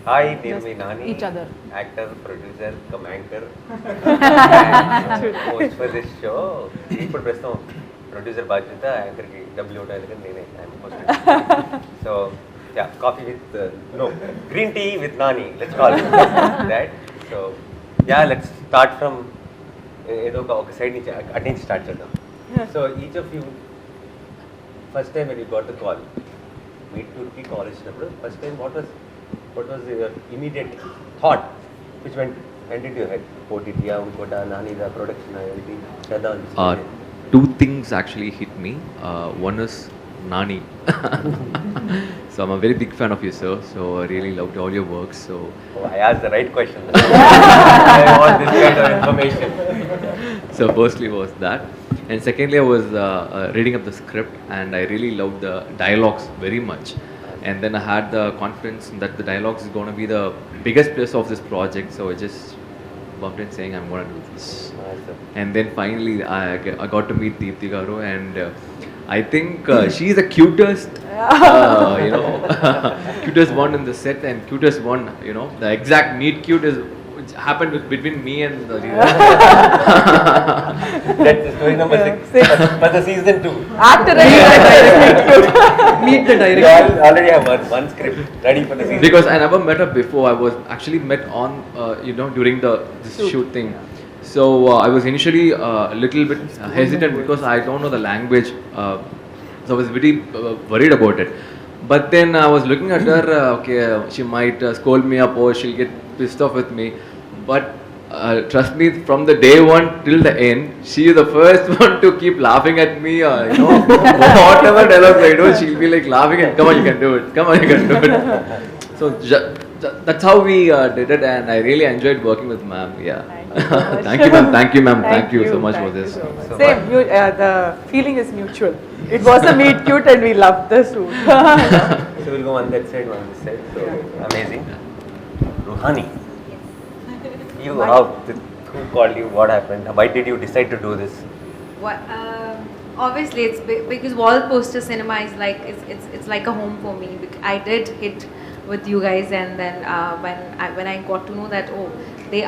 Hi, name me Nani. each other. Actor, producer, anchor, and host for this show. ఇప్పుడు ప్రస్తుతం producer బాధ్యత యాంకర్కి డబ్బులు ఇవ్వడానికి నేనే host. So ya coffee with no green tea with Nani let's call that. So ya let's start from ఏదో ఒక side నుంచి అటు నుంచి స్టార్ట్ చేద్దాం. So each of you first time when you got the call meet టూర్కి call ఇచ్చినప్పుడు first time what was your immediate thought which went into your head? OTT unkota Nani the production everything cheda two things actually hit me. One is Nani. So I'm a very big fan of you, sir, so I really loved all your work. So I asked the right question. I want this kind of information. So firstly was that, and secondly I was reading up the script and I really loved the dialogues very much. And then I had the confidence that the dialogues is going to be the biggest plus of this project, so I just bumped in saying I'm going to do this. And then finally I got to meet Deepthi Garu, and I think she's the cutest, cutest one in the set, and cutest one, the exact meet cute is which happened between me and the That's the story number 6 for the season 2. After meet the director. You already have one script ready for the season. Because I never met her before. I was actually met on during this shoot thing. So I was initially a little bit hesitant because I don't know the language. So I was very worried about it. But then I was looking at her. Okay, she might scold me up or she'll get pissed off with me. But trust me, from the day one till the end, she is the first one to keep laughing at me. Whatever dialogue I do, she'll be like laughing and come on, you can do it. Come on, you can do it. So that's how we did it, and I really enjoyed working with ma'am. Yeah. Thank you, ma'am. Thank you, ma'am. Thank you so much for this. Same. The feeling is mutual. It was a meet cute, and we loved the shoot. So we'll go on that side, one on this side. So amazing. Ruhani. You, who called you? What happened? Why did you decide to do this? What, obviously, it's because wall poster cinema is like it's like a home for me. I did hit with you guys, and then when I got to know that they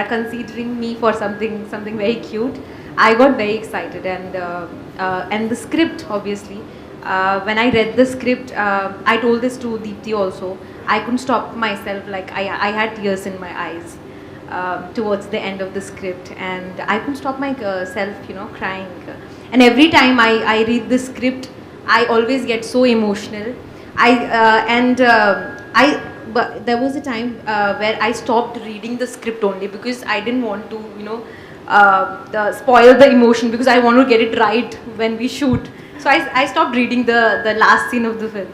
are considering me for something very cute, I got very excited, and the script obviously. When I read the script, I told this to Deepthi also. I couldn't stop myself. Like I had tears in my eyes. Towards the end of the script, and I couldn't stop myself, crying. And every time I read the script, I always get so emotional. But there was a time where I stopped reading the script only because I didn't want to, spoil the emotion, because I want to get it right when we shoot. So I stopped reading the last scene of the film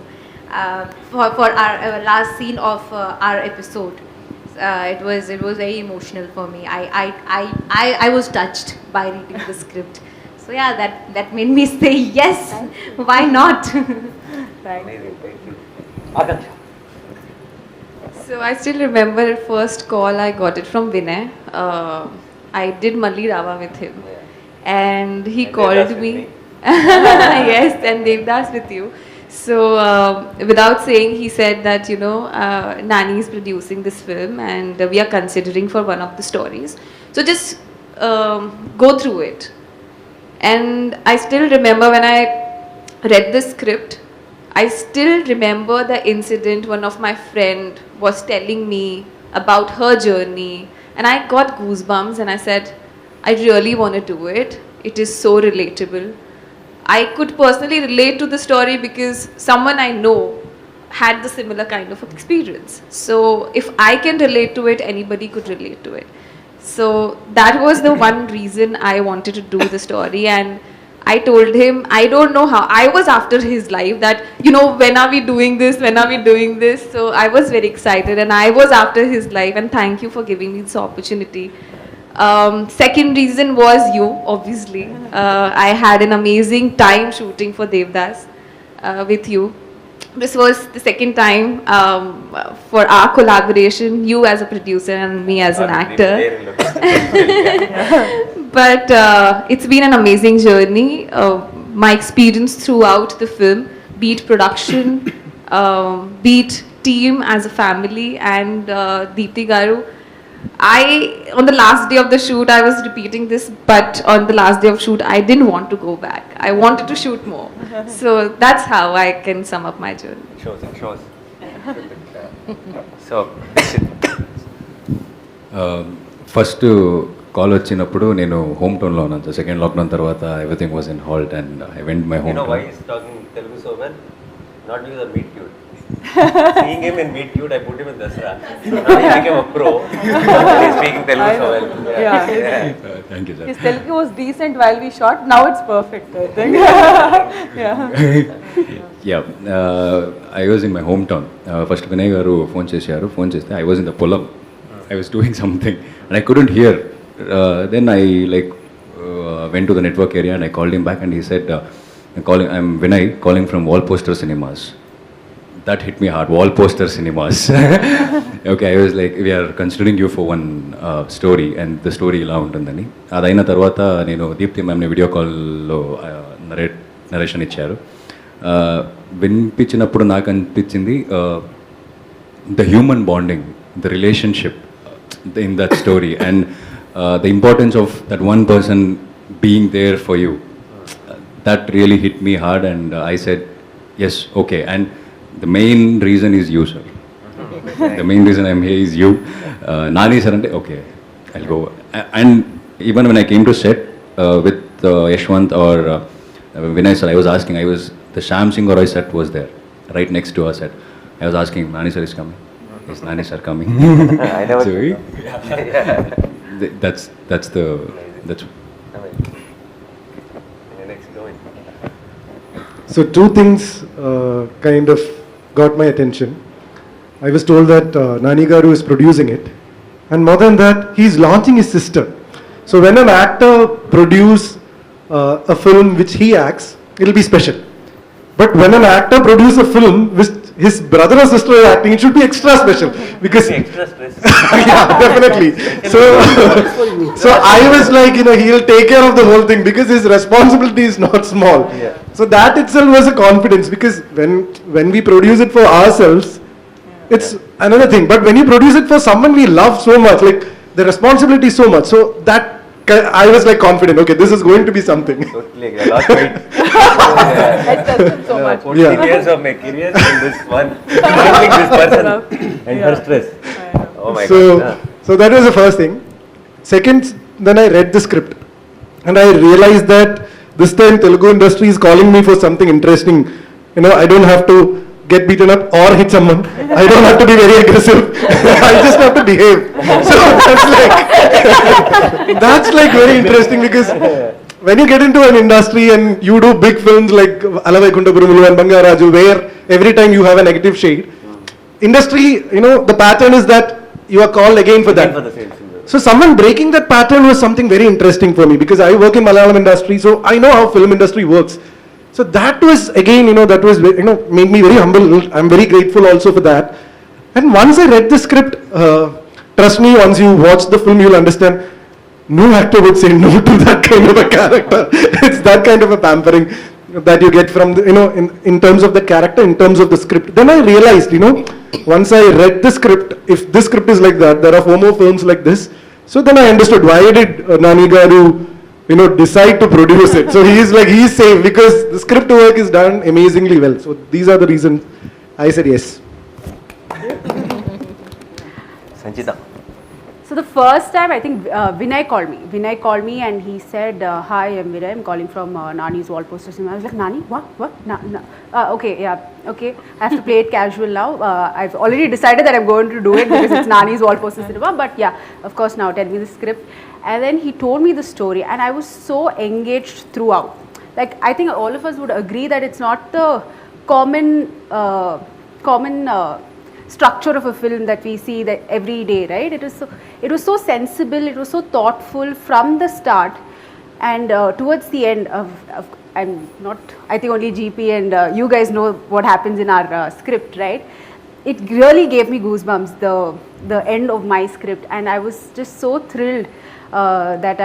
for our last scene of our episode. It was very emotional for me. I was touched by reading the script. So yeah, that made me say yes. Why not? Amazing. Thank you. Akansha. So I still remember first call I got it from Vinay. I did Malli Rava with him, and he called me. Yes, and Devdas with you. So without saying, he said that Nani is producing this film, and we are considering for one of the stories. So just go through it. And I still remember when I read the script, I still remember the incident one of my friend was telling me about her journey, and I got goosebumps, and I said, I really want to do it. It is so relatable. I could personally relate to the story because someone I know had the similar kind of experience. So if I can relate to it, anybody could relate to it. So that was the one reason I wanted to do the story, and I told him, I don't know how, I was after his life that, when are we doing this, so I was very excited, and I was after his life, and thank you for giving me this opportunity. Second reason was you, obviously. I had an amazing time shooting for Devdas with you. This was the second time for our collaboration, you as a producer and me as an actor. But it's been an amazing journey. My experience throughout the film, be it production, be it team, as a family, and Deepthi Garu. On the last day of the shoot, I was repeating this, but on the last day of shoot, I didn't want to go back. I wanted to shoot more. So that's how I can sum up my journey. Shows. So, first call వచ్చినప్పుడు నేను home టౌన్లో ఉన్నాను. Second lockdown తర్వాత everything was in halt and I went my you home know why town. he's talking Telugu so well? Not because of Meet Cute. Seeing him in Meet Cute, I put him in Dasra. Now he became a pro. He's speaking Telugu so well. Yeah. Thank you sir. His Telugu was decent while we shot. Now it's perfect, I think. Yeah. Ya I was in my home town. First Vinay garu phone చేస్తే I was in the పొలం. I was doing something and I couldn't hear. Then I like went to the network area and I called him back and he said I'm Vinay calling from Wall Poster Cinemas. That hit me hard. Wall poster cinemas. Okay, I was like, we are considering you for one story, and the story ఇలా ఉంటుందని. అదైన తర్వాత నేను దీప్తి మ్యామ్ని video కాల్లో narration ఇచ్చారు. వినిపించినప్పుడు నాకు అనిపించింది the human bonding, the relationship in that story and the importance of that one person being there for you. That really hit me hard and I said, yes, okay. And the main reason is you, sir. The main reason I'm here is you. Nani sir, okay, I'll go. And even when I came to set with Yashwant or Vinay sir, I was asking, the Sham Singh Roy set was there, right next to our set. I was asking, Nani sir is coming. Is Nani sir coming? I never. So, that's Next going. So two things kind of got my attention. I was told that Nani Garu is producing it, and more than that, he's launching his sister. So when an actor produce a film which he acts, it'll be special. But when an actor produce a film which his brother or sister is acting, it should be extra special because Extra stress. yeah, definitely. So I was like, he'll take care of the whole thing because his responsibility is not small. Yeah. So that itself was a confidence because when we produce it for ourselves, it's another thing. But when you produce it for someone we love so much, like the responsibility is so much. So that I was like confident. Okay, this is going to be something. Totally, I lost weight. I trust him so much. 14 years of my career in this one, handling this person and her stress. Oh my God. So that was the first thing. Second, then I read the script and I realized that this time Telugu industry is calling me for something interesting. I don't have to get beaten up or hit someone. I don't have to be very aggressive. I just have to behave. So that's like very interesting because when you get into an industry and you do big films like Alavaikunta Gurumulu and Bangaraju, where every time you have a negative shade, industry, the pattern is that you are called again for that. For the same thing. So someone breaking that pattern was something very interesting for me because I work in Malayalam industry, so I know how film industry works. So that was again, that was made me very humble. I'm very grateful also for that. And once I read the script, trust me, once you watch the film, you'll understand. No actor would say no to that kind of a character. It's that kind of a pampering that you get from the, in terms of the character, in terms of the script. Then I realized, once I read the script, if this script is like that, there are 4 more films like this. So then I understood why did Nani Garu, decide to produce it. So he's safe because the script work is done amazingly well. So these are the reasons I said yes. Sanchita. So the first time, I think Vinay called me. Vinay called me and he said, "Hi, I'm Vinay. I'm calling from Nani's wall poster cinema." I was like, "Nani? What? Okay, yeah, okay. I have to play it casual now. I've already decided that I'm going to do it because it's Nani's wall poster cinema. But yeah, of course, now tell me the script." And then he told me the story, and I was so engaged throughout. Like I think all of us would agree that it's not the common structure of a film that we see that every day, right? It was so sensible, it was so thoughtful from the start, and towards the end I think only GP and you guys know what happens in our script, right? It really gave me goosebumps, the end of my script, and I was just so thrilled that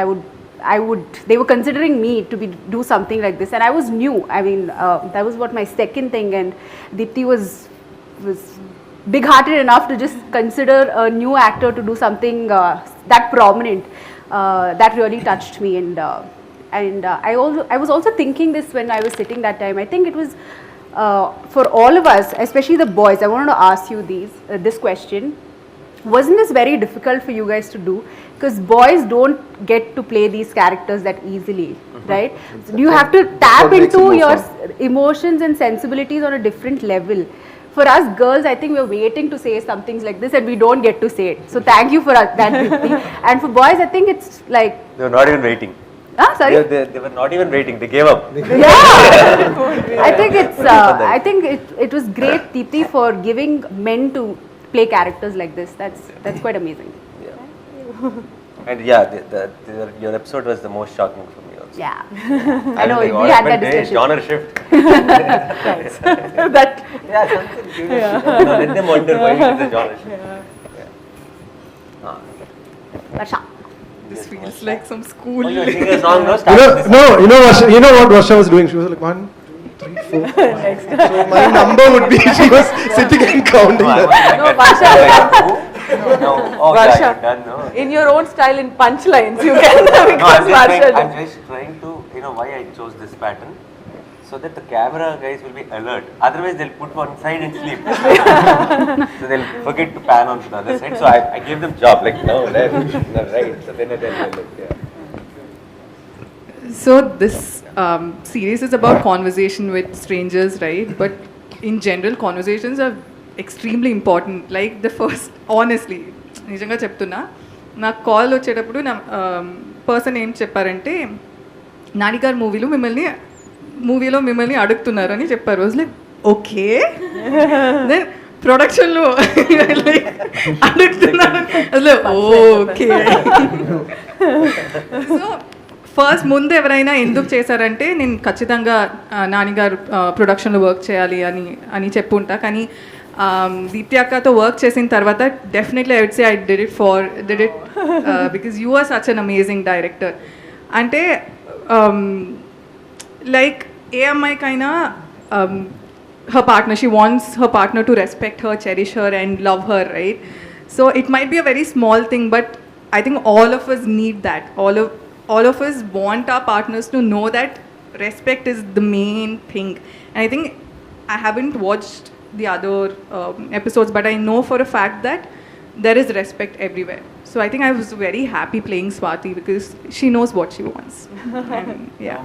they were considering me to do something like this, and I was new. I mean, that was what my second thing, and Deepthi was big-hearted enough to just consider a new actor to do something that prominent. That really touched me, and I was also thinking this when I was sitting that time. I think it was for all of us, especially the boys. I wanted to ask you this question. Wasn't this very difficult for you guys to do? Because boys don't get to play these characters that easily, right? So you have to tap into your emotions and sensibilities on a different level. For us girls, I think we're waiting to say some things like this and we don't get to say it. So thank you for that, Deepthi. And for boys, I think it's like... They were not even waiting. Sorry? They were not even waiting. They gave up. Yeah. I think it was great, Deepthi, for giving men to play characters like this. That's quite amazing. Yeah. And yeah, your episode was the most shocking for me also. Yeah. I know, we had that discussion. Genre shift. That... Yeah, something curious. Let them wonder why it is a genre shift. Varsha. This feels like some school. Oh, you're singing a song, no? You know what Varsha was doing? She was like 1, 2, 3, 4. So my number would be, she was sitting and counting that. No, Varsha. No. Oh, Varsha. yeah, you're done, no? In your own style, in punchlines, you can. No, I'm just trying to, why I chose this pattern. So that the camera guys will be alert. Otherwise, they'll put one side and sleep. So they'll forget to pan on to the other side. So I gave them job, like, no, left, no, right. So then yeah. So this series is about conversation with strangers, right? But in general, conversations are extremely important. Like the first, honestly, నిజంగా చెప్తున్నా, నాకు call వచ్చేటప్పుడు నా person ఏం చెప్పారంటే, నాని గారు మూవీలో మిమ్మల్ని అడుగుతున్నారు అని చెప్పారు. వాజ్ లైక్ ఓకే, దెన్ ప్రొడక్షన్లో లైక్ అడుగుతున్నారు, ఓకే. సో ఫస్ట్ ముందు ఎవరైనా ఎందుకు చేశారంటే, నేను ఖచ్చితంగా నానిగారు ప్రొడక్షన్లో వర్క్ చేయాలి అని చెప్పుంటా. కానీ దీప్తి అక్కతో వర్క్ చేసిన తర్వాత definitely I would say I did it because you are such an amazing director. అంటే లైక్ ఏ అమ్మాయికైనా her partner, she wants her partner to respect her, cherish her and love her, right? So it might be a very small thing, but I think all of us need that. All of us want our partners to know that respect is the main thing. And I think I haven't watched the other episodes, but I know for a fact that there is respect everywhere. So I think I was very happy playing Swati because she knows what she wants. And, yeah.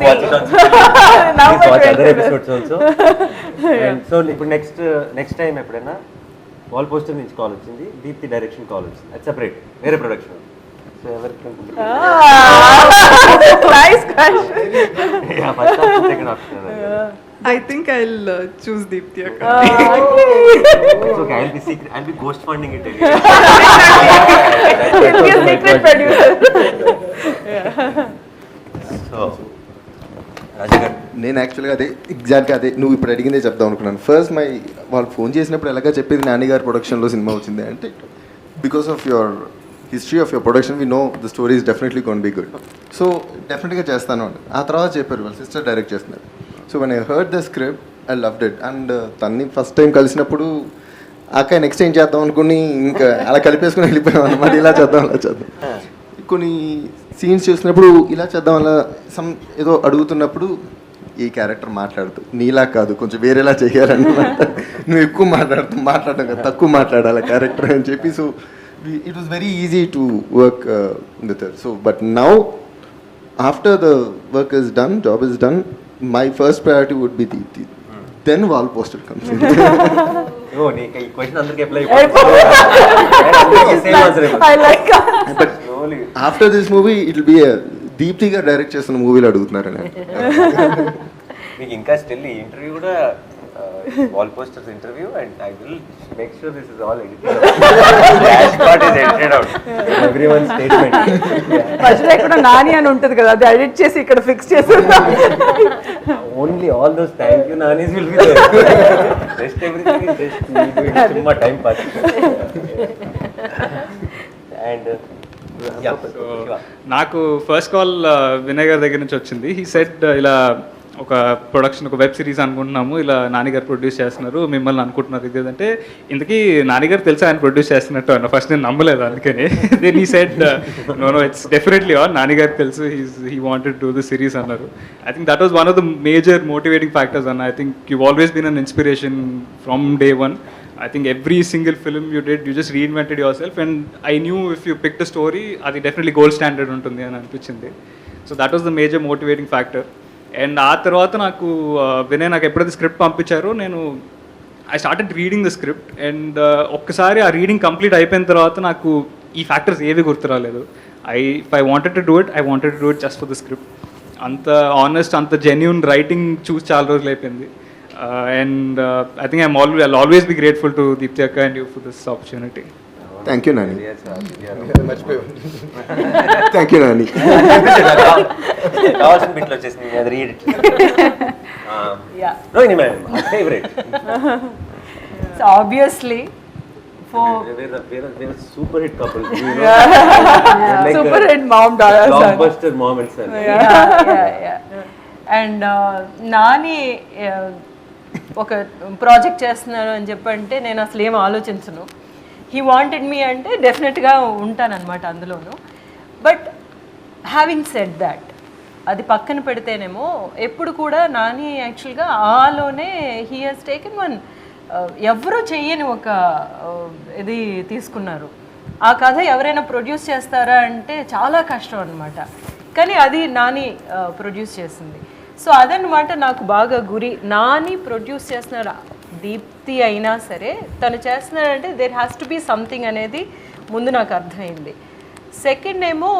Watch it on Please watch other episodes also. And so ఇప్పుడు next time ఎప్పుడైనా wall poster నుంచి call వచ్చింది, Deepti direction call వచ్చింది, అది separate వేరే production. So ఎవరికి Nice question. Yeah, first option, second option. I think I'll choose Deepthi Akka. It's okay, I'll be ghost funding it. He'll be a secret producer. So, రాజగారు, నేను యాక్చువల్గా ఎగ్జాక్ట్గా నువ్వు ఇప్పుడు అడిగిందే చెప్దాం అనుకున్నాను. ఫస్ట్ వాళ్ళు ఫోన్ చేసినప్పుడు ఎలాగా చెప్పేది, నాన్నగారు ప్రొడక్షన్లో సినిమా వచ్చింది అంటే, because of your history of your production we know the story is definitely gonna be good, so డెఫినెట్గా చేస్తాను అంటే. ఆ తర్వాత చెప్పారు వాళ్ళ సిస్టర్ డైరెక్ట్ చేస్తున్నారు. So when I heard the script I loved it. And తన్ని ఫస్ట్ టైం కలిసినప్పుడు అక్క నెక్స్ట్ ఏం చేద్దాం అనుకుని ఇంకా అలా కలిపేసుకుని వెళ్ళిపోయాం అన్నమాట. ఇలా చేద్దాం అలా చేద్దాం. కొన్ని సీన్స్ చూసినప్పుడు ఇలా చేద్దాం అలా ఏదో అడుగుతున్నప్పుడు ఈ క్యారెక్టర్ మాట్లాడుతూ నీలా కాదు కొంచెం వేరేలా చేయాలన్నమాట. నువ్వు ఎక్కువ మాట్లాడడం కదా, తక్కువ మాట్లాడాలి క్యారెక్టర్ అని చెప్పి. So it was very easy to work with her. So but now after the work is done, job is done, my first priority would be Deepthi. Then wall poster comes in. Oh, nee kai question andarki apply andarki same answer. I like that. But after this movie it will be a Deepthi ga direct chestunna movie lo adugutnarani. Meeku inka still ee interview kuda wall posters interview, and I will make sure this is all edited. Last part is edited out. Everyone's statement. మధ్యలో ఇక్కడ నాని అని ఉంటుంది కదా, అది edit చేసి ఇక్కడ fix చేసి Only all those thank you nanis will be there. Rest everything is just me doing summa time pass. And నాకు ఫస్ట్ కాల్ వినయ్ గారి దగ్గర నుంచి వచ్చింది. హీ సెడ్ ఇలా ఒక ప్రొడక్షన్, ఒక వెబ్ సిరీస్ అనుకుంటున్నాము, ఇలా నాన్నగారు ప్రొడ్యూస్ చేస్తున్నారు, మిమ్మల్ని అనుకుంటున్నారు ఇది అంటే, ఇంతకీ నాన్నగారు తెలుసా ఆయన ప్రొడ్యూస్ చేస్తున్నట్టు అన్న. ఫస్ట్ నేను నమ్మలేదు, అందుకని then he said no it's definitely on, నాన్నగారు తెలుసు, he wanted to do the series అన్నారు. I think that was one of the major motivating factors అన్న. I think you always been an inspiration from day one. I think every single film you did, you just reinvented yourself, and I knew if you picked a story, అది definitely gold standard ఉంటుంది అని అనిపించింది. So that was the major motivating factor. And ఆ తర్వాత నాకు వినయ్ నాకు ఎప్పుడైతే script పంపించారో, నేను I started reading the script, and ఒక్కసారి ఆ రీడింగ్ కంప్లీట్ అయిపోయిన తర్వాత నాకు ఈ ఫ్యాక్టర్స్ ఏవి గుర్తురాలేదు. If I wanted to do it just for the script. అంత ఆనెస్ట్, అంత జెన్యూన్ రైటింగ్ చూసి చాలా రోజులు అయిపోయింది. And I think I'll always be grateful to Deepthi Akka and you for this opportunity. Thank you, Nani. Thank you, Nani. కావాల్సిన బిట్లో వచ్చేసింది, అది read. Rohini ma'am, favourite. So obviously we're super hit couple. Super hit mom daughter son. Blockbuster mom and son. And Nani ఒక project చేస్తున్నాను అని చెప్పంటే నేను అసలు ఏం ఆలోచించను. హీ వాంటెడ్ మీ అంటే డెఫినెట్గా ఉంటానన్నమాట అందులోను. బట్ హ్యావింగ్ సెడ్ దాట్, అది పక్కన పెడితేనేమో ఎప్పుడు కూడా నాని యాక్చువల్గా ఆలోనే హీ హాజ్ టేకెన్ వన్ ఎవరూ చెయ్యని ఒక ఇది తీసుకున్నారు. ఆ కథ ఎవరైనా ప్రొడ్యూస్ చేస్తారా అంటే చాలా కష్టం అనమాట. కానీ అది నాని ప్రొడ్యూస్ చేసింది. సో అదనమాట నాకు బాగా గురి. నాని ప్రొడ్యూస్ చేస్తున్నారు, దీప్తి అయినా సరే తను చేస్తున్నాడంటే there has to be something అనేది ముందు నాకు అర్థమైంది. సెకండ్ ఏమో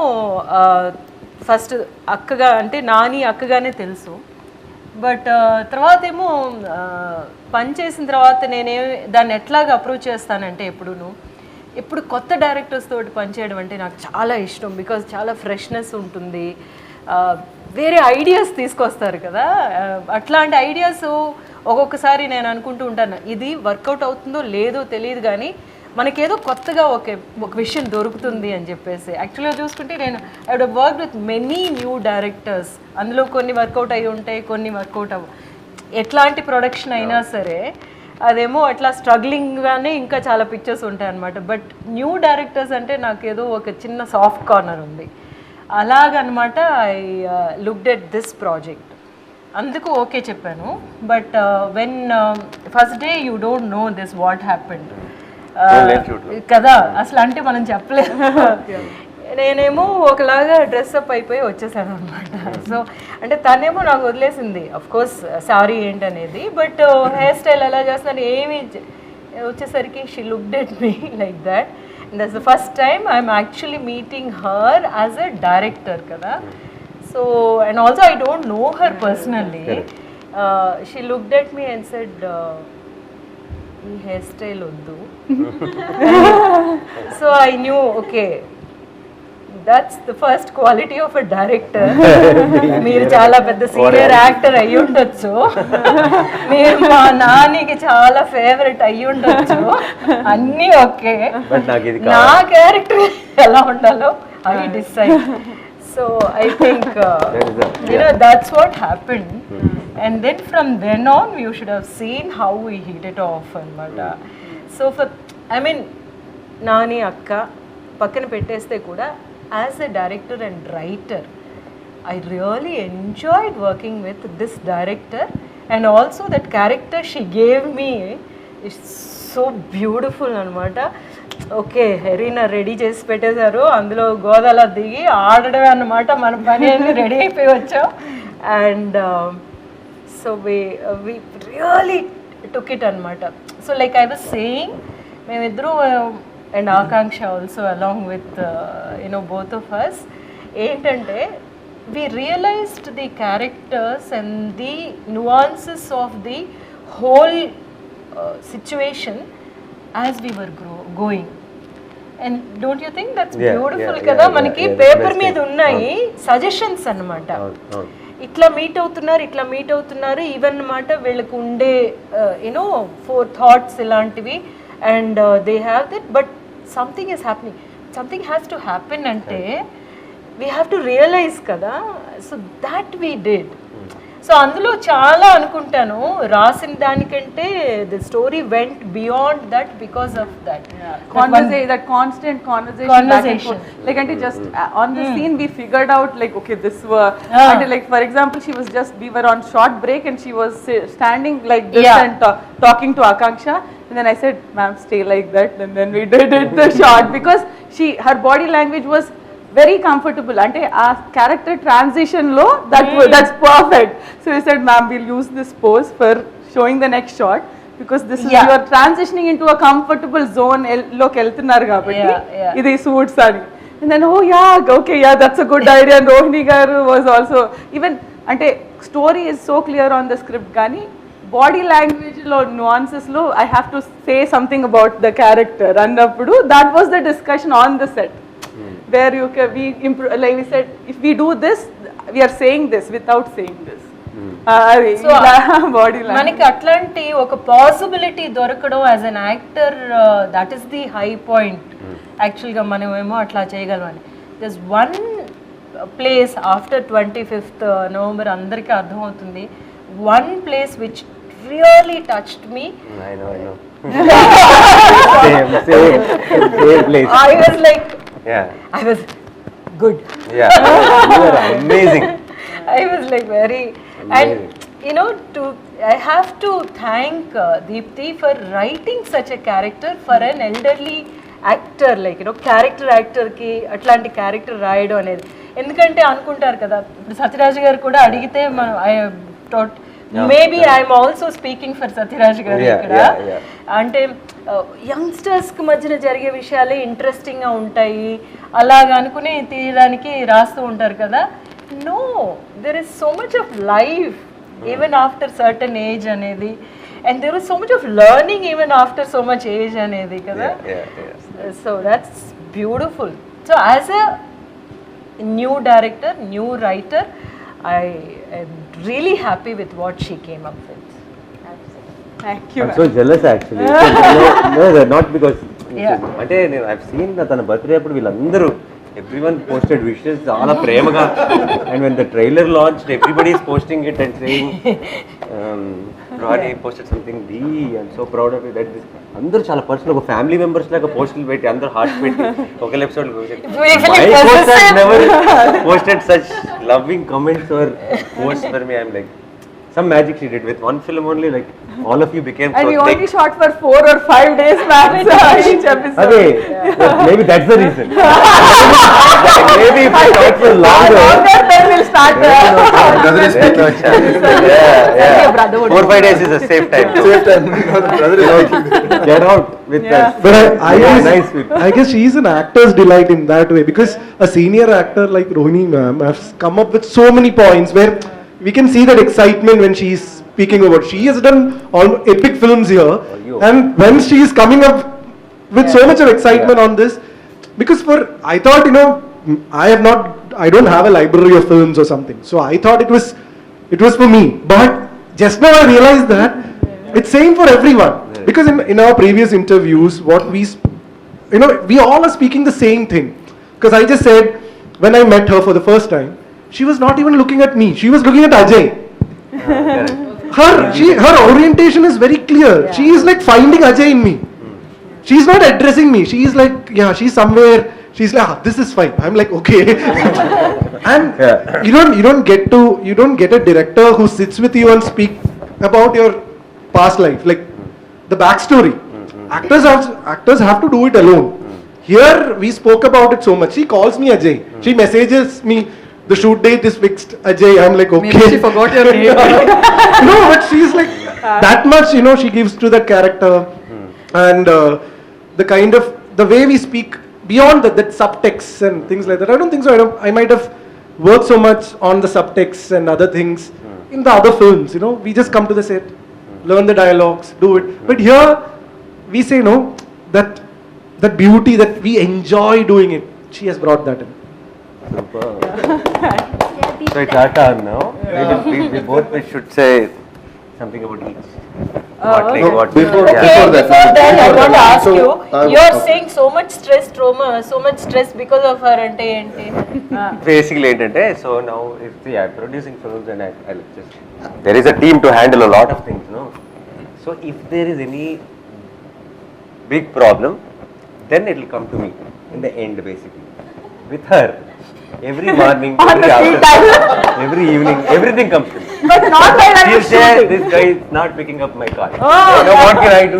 ఫస్ట్ అక్కగా అంటే నాని అక్కగానే తెలుసు. బట్ తర్వాత ఏమో పని చేసిన తర్వాత దాన్ని ఎట్లాగా అప్రోచ్ చేస్తానంటే ఎప్పుడు కొత్త డైరెక్టర్స్ తోటి పనిచేయడం అంటే నాకు చాలా ఇష్టం. బికాజ్ చాలా ఫ్రెష్నెస్ ఉంటుంది, వేరే ఐడియాస్ తీసుకొస్తారు కదా. అట్లాంటి ఐడియాస్ ఒక్కొక్కసారి నేను అనుకుంటూ ఉంటాను, ఇది వర్కౌట్ అవుతుందో లేదో తెలియదు కానీ మనకేదో కొత్తగా ఒక విషయం దొరుకుతుంది అని చెప్పేసి. యాక్చువల్గా చూసుకుంటే నేను I wood work with many new directors. అందులో కొన్ని వర్కౌట్ అయ్యి ఉంటాయి, కొన్ని వర్కౌట్ ఎట్లాంటి ప్రొడక్షన్ అయినా సరే అదేమో అట్లా స్ట్రగ్లింగ్గానే ఇంకా చాలా పిక్చర్స్ ఉంటాయి అన్నమాట. బట్ న్యూ డైరెక్టర్స్ అంటే నాకేదో ఒక చిన్న సాఫ్ట్ కార్నర్ ఉంది. అలాగనమాట I looked at this project, అందుకు ఓకే చెప్పాను. But when first day you don't know this what happened కదా, అసలు అంటే మనం చెప్పలేదు. నేనేమో ఒకలాగా డ్రెస్అప్ అయిపోయి వచ్చేసాను అనమాట. సో అంటే తనేమో నాకు వదిలేసింది అఫ్కోర్స్ సారీ ఏంటనేది. బట్ హెయిర్ స్టైల్ ఎలా చేస్తున్నాను ఏమి వచ్చేసరికి she looked at me like that. And that's the first time I'm actually meeting her as a director kada. So and also I don't know her personally. She looked at me and said ee hairstyle oddu. So I knew okay, that's the first quality of a director. మీరు చాలా పెద్ద senior actor అయ్యి ఉండొచ్చు, మీరు మా నానికి చాలా favourite అయ్యి ఉండొచ్చు, అన్నీ ఓకే, నా క్యారెక్టర్ ఎలా ఉండాలో I decide. So I think that's what happened. And then from then on you should have seen how we hit it off అన్నమాట. సో I mean నాని అక్క పక్కన పెట్టేస్తే కూడా as a director and writer, I really enjoyed working with this director, and also that character she gave me is so beautiful anamata. Okay, హెరీనా ready చేసి పెట్టేశారు, అందులో గోదాలో దిగి ఆడడమే అన్నమాట, మన పని అన్ని రెడీ అయిపోయి వచ్చాం. And so we really took it అనమాట. So like I was saying, మేమిద్దరూ and Akanksha also along with both of us, ఏంటంటే we realized the characters and the nuances of the whole situation as we were going. And don't you think that's beautiful kada? Manaki paper మీద ఉన్నాయి suggestions అన్నమాట. ఇట్లా meet అవుతున్నారు even అన్నమాట. వీళ్ళకు ఉండే four thoughts ఇలాంటివి, and they have that, but something is happening, something has to happen ante we have to realize kada. So that we did. So అందులో చాలా అనుకుంటాను రాసిన దానికంటే the story vent beyond that because of that That constant conversation back and forth. Like, and just on the scene we figured out like, okay, this were and like for example we were on short break and she was standing like this and talking to Akanksha, and then I said, ma'am, stay like that, and then we did it the shot because her body language was very comfortable. Ante a character transition lo that's perfect. So we said, ma'am, we'll use this pose for showing the next shot because this is you are transitioning into a comfortable zone look eltunnaru kabatti idi suits ani. And then okay, that's a good idea. And Rohini garu was also even ante story is so clear on the script gani body language lo nuances lo I have to say something about the character annappudu that was the discussion on the set where like we said, if we do this we are saying this without saying this. So body మనకి అట్లాంటి ఒక possibility దొరకడం as an actor that is the high point యాక్చువల్గా మనమేమో అట్లా చేయగలమని. Thus one place after 25th November అందరికీ అర్థమవుతుంది, one place which really touched me. I was like, I was good. Yeah, you are amazing. I was like very, and you know, I have to thank Deepthi for writing such a character for an elderly actor, like you know, character actor ki atlanti character రాయడం అనేది. ఎందుకంటే అనుకుంటారు కదా, ఇప్పుడు సత్యరాజ్ గారు కూడా అడిగితే మనం maybe I'm also speaking for Sathyaraj గారు ఇక్కడ. అంటే యంగ్స్టర్స్కి మధ్యన జరిగే విషయాలే ఇంట్రెస్టింగ్గా ఉంటాయి అలాగ అనుకుని తీయడానికి రాస్తూ ఉంటారు కదా. No, there is so much of life even after certain age అనేది, and there is so much of learning even after so much age అనేది కదా. So that's beautiful. So as a new director, new writer, I am really happy with what she came up with. Thank you. I'm so jealous actually. No, not because. అంటే నేను I've seen తన birthday అప్పుడు వీళ్ళందరూ everyone posted wishes చాలా ప్రేమగా, and when the trailer launched everybody is posting it and saying Ronnie posted something, I'm so proud of you that this అందరూ చాలా personal ఒక ఫ్యామిలీ మెంబర్స్ లాగా పోస్టులు పెట్టి అందరూ హార్ట్ పెట్టి ఒక episode never posted such loving comments or post for me. I'm like some magic she did with one film only, like all of you became and so we thick. only shot for 4 or 5 days max each episode. Okay, maybe that's the reason. Maybe if we shot for longer then we'll start Brother is speaking. yeah 4-5 days is a safe time. Safe time. Brother is speaking. Get out with that. But I guess, nice people. I guess she is an actor's delight in that way, because a senior actor like Rohini ma'am has come up with so many points where we can see that excitement when she is speaking about. She has done all epic films here, and when she is coming up with so much of excitement on this, because I thought, you know, I don't have a library of films or something, so I thought it was for me. But just now I realized that it's same for everyone, because in our previous interviews, what we all are speaking the same thing. Because I just said, when I met her for the first time, she was not even looking at me, she was looking at Ajay. Her orientation is very clear. She is like finding Ajay in me. She is not addressing me, she is like, she's somewhere, she's like, this is fine. I'm like, okay. And you don't get a director who sits with you and speak about your past life, like the backstory. Actors have to do it alone. Here we spoke about it so much. She calls me Ajay, she messages me, the shoot date is fixed, Ajay. I'm like, okay. Maybe she forgot your name. No, but she's like that much, you know, she gives to that character. And the kind of the way we speak beyond that subtext and things like that, I don't think so. I might have worked so much on the subtext and other things in the other films, you know. We just come to the set, learn the dialogues, do it. But here we say, no, that beauty that we enjoy doing it, she has brought that in. Super. So it's our turn now. We both should say something about each. What, like, okay. what? Before- Yeah. Okay, Before that, before that, I want to ask so, you, I- you're okay. saying so much stress, trauma, so much stress because of her ante ante. Basically ఏంటంటే so now if I'm producing films and I just there is a team to handle a lot of things, no? So if there is any big problem, then it will come to me in the end, basically. With her, every morning, every afternoon, every evening, everything comes to me. But not while I She'll was say, shooting. this guy is not picking up my call. Oh. Now what can I do?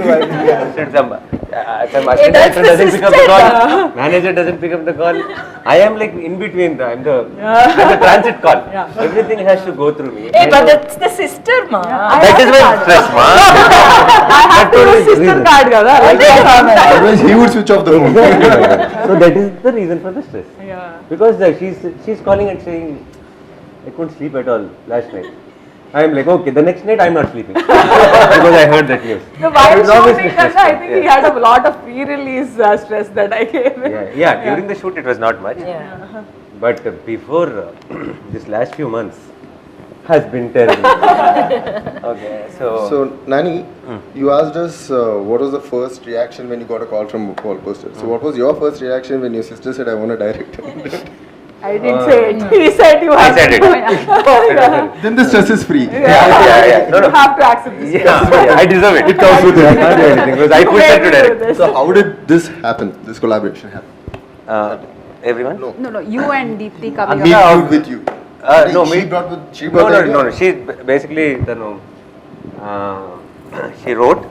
Some assistant that's director the doesn't pick up the sister. call. Manager doesn't pick up the call. I am like in between. I'm the transit call. Yeah. Everything has to go through me. Hey, And but so- that's the sister, ma. that is my stress, ma. I have to use sister card, kada. Otherwise, he would switch off the phone. So that is the reason for the stress. Yeah. Because she's calling and saying, I couldn't sleep at all last night. I am like, okay, the next night I'm not sleeping because I heard that news. The while It's obviously shooting, Kanna, I think he yeah. had a lot of pre-release stress that I came in. Yeah, during the shoot it was not much. Yeah. But before this last few months has been terrible. Okay, So, Nani, you asked us what was the first reaction when you got a call from Wall Poster. So, what was your first reaction when your sister said, I want to direct? I didn't say it. He said you I have said to it. do it. Then the stress is free. yeah. No, You no. have to accept this. Yeah, I deserve it. It comes with it. I can't do anything because I pushed her to direct. So, how did this happen? This collaboration happen? Everyone? No. No, you and Deepthi coming Me up. brought with you. No, she me. brought with. She brought the idea? No. She basically, she wrote,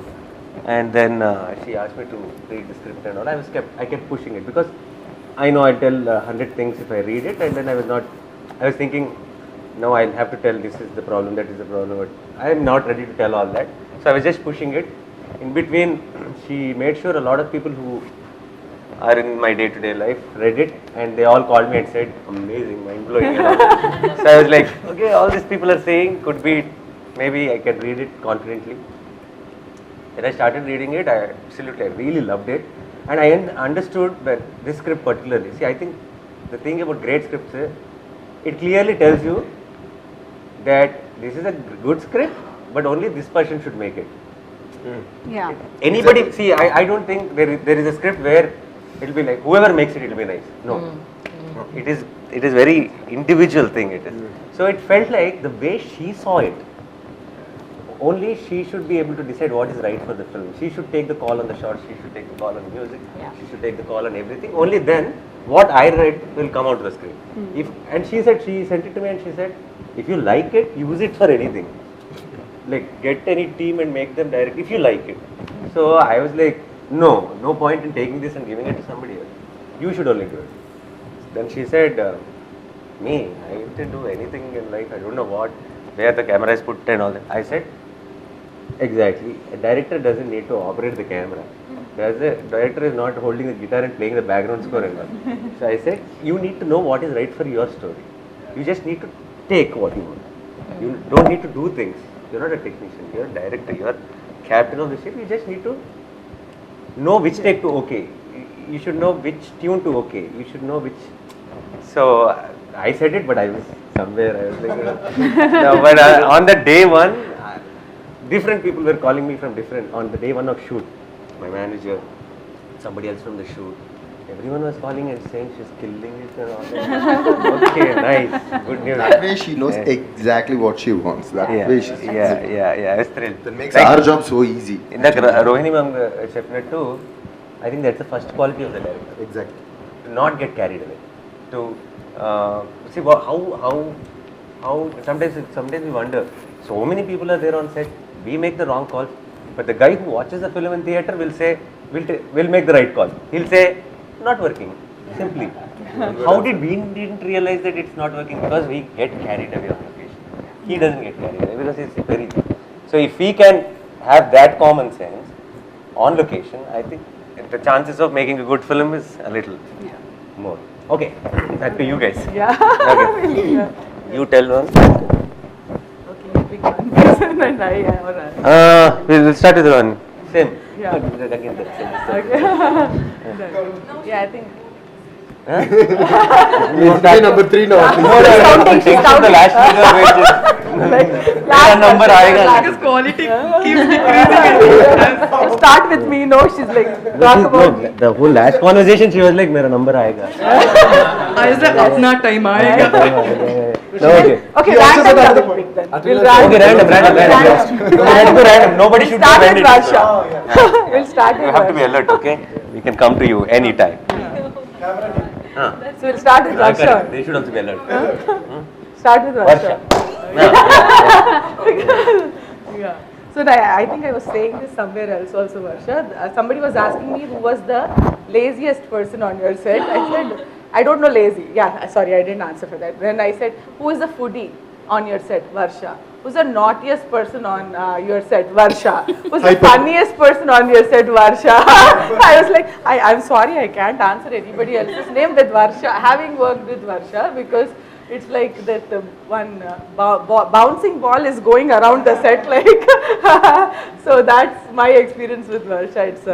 and then she asked me to read the script and all. I kept pushing it because I know I'll tell 100 things if I read it, and then I was thinking, no, I'll have to tell this is the problem, that is the problem, but I am not ready to tell all that. So I was just pushing it. In between, she made sure a lot of people who are in my day-to-day life read it, and they all called me and said, amazing, mind-blowing. You know? So I was like, okay, all these people are saying could be, maybe I can read it confidently. Then I started reading it. I really loved it, and I understood that this script particularly. See, I think the thing about great scripts is it clearly tells you that this is a good script, but only this person should make it. Yeah. Anybody, see, I don't think there is a script where it will be like whoever makes it will be nice. No, it is very individual thing. It is. So it felt like the way she saw it. Only she should be able to decide what is right for the film. She should take the call on the shots. She should take the call on music. Yeah. She should take the call on everything. Only then what I write will come out of the script. And she sent it to me and she said, if you like it, use it for anything. Like get any team and make them direct if you like it. So I was like, no point in taking this and giving it to somebody else. You should only do it. Then she said, me, I didn't do anything in life. I don't know where the camera is put and all that. I said, exactly. A director doesn't need to operate the camera. The director is not holding the guitar and playing the background score and all. So I said, you need to know what is right for your story. You just need to take what you want. You don't need to do things. You're not a technician. You're a director. You're captain of the ship. You just need to know which take to okay. You should know which tune to okay. You should know which. So I said it, but I was somewhere. I was like, no, but on the day one, different people were calling me from different. On the day one of shoot, my manager, somebody else from the shoot. Everyone was calling and saying she's killing it and all that. Okay, nice, good news. That way she knows exactly what she wants. That way she's I was thrilled. That makes our job so easy. In the Rohini ma'am చెప్పినట్టు, I think that's the first quality of the director. Exactly. To not get carried away. To see how sometimes we wonder. So many people are there on set. We make the wrong calls, but the guy who watches the film in theater will say, "We'll make the right call." He'll say, "Not working." Simply. How did we didn't realize that it's not working? Because we get carried away on location. He doesn't get carried away because it's very. So if we can have that common sense on location, I think the chances of making a good film is a little more. Okay, back to you guys. Yeah. Okay. You tell one. Okay, big one. And alright. We'll start with one. Same. Yeah. Again, that's same. Okay. Yeah, I think. number 3 now. The last figure which is मेरा number आएगा. Because quality keeps decreasing. Start with me, no, she's like, talk about me. The whole last conversation she was like मेरा number आएगा. I was like, अपना time आएगा. No, okay. Okay, random topic then. We'll Okay, random. Let's go random. Nobody should start defend with it. Varsha. We'll start You with have to be Varsha. alert, okay? We can come to you anytime. So we'll start with Correct. Varsha. They should also be alert. Start with Varsha. Yeah. So I think I was saying this somewhere else also, Varsha. Somebody was asking me who was the laziest person on your set. I said, I don't know lazy. Yeah, sorry, I didn't answer for that. Then I said, who is the foodie on your set? Varsha. Who's the naughtiest person on your set? Varsha. Who's the funniest person on your set? Varsha. I was like, I'm sorry, I can't answer anybody else's name with Varsha, having worked with Varsha, because it's like that one bouncing ball is going around the set, like. So that's my experience with Varsha. It's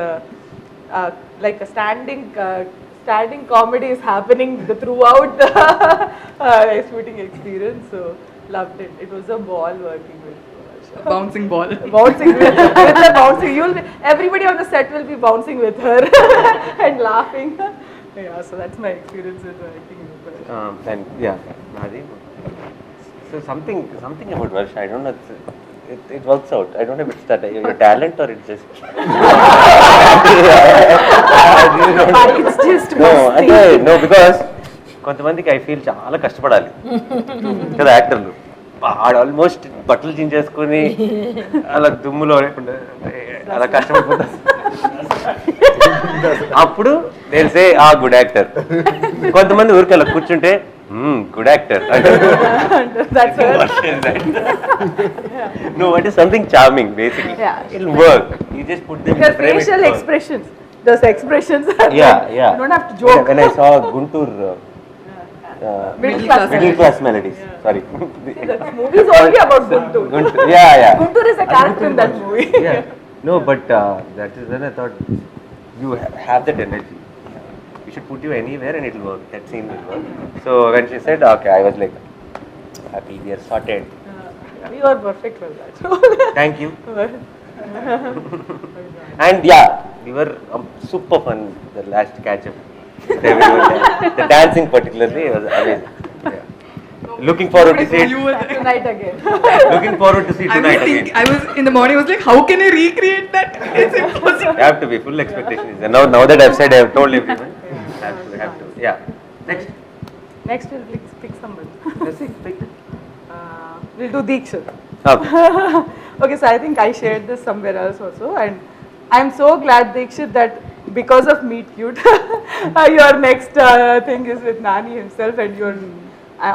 like a standing comedy is happening throughout the shooting experience. So loved it. It was a ball working with Varsha. Bouncing ball. Bouncing with her bouncing. Everybody on the set will be bouncing with her and laughing. Yeah, so that's my experience with working with Varsha. And yeah, Nadi. So something about Varsha. I don't know. It works out. I don't know if it's that your talent or it's just. It's just No, because కొంతమందికి I feel చాలా కష్టపడాలి కదా యాక్టర్లు. వాడు almost బట్టలు చించేసుకొని అలా దుమ్ములో అలా కష్టపడిపోతారు. అప్పుడు తెలిసే ఆ గుడ్ యాక్టర్. కొంతమంది ఊరికి అలా కూర్చుంటే good actor. No, it is something charming basically. Yeah. It'll work. You just put them in Her the frame. facial expressions. Those expressions. Yeah. You don't have to joke. When I saw Guntur. Middle class melodies. Sorry. The movie is only about Guntur. Yeah. Guntur is a character in that movie. Yeah. No, but that is when I thought you have that energy. We should put you anywhere and it will work. That scene will work. So when she said, okay, I was like, happy, we are sorted. You are perfect for that. Thank you. And yeah, we were super fun the last catch up. The dancing particularly was amazing. Yeah. Looking forward to see it. Tonight again. Looking forward to see tonight again. I was in the morning. I was like, how can I recreate that? It's impossible. You have to be full expectation. Is there. Now that I've said, I have told everyone. Have to. Yeah. Next we'll pick somebody. We'll do Deeksha. Okay, so I think I shared this somewhere else also, and I'm so glad, Deekshit, that because of Meet Cute, your next thing is with Nani himself, and your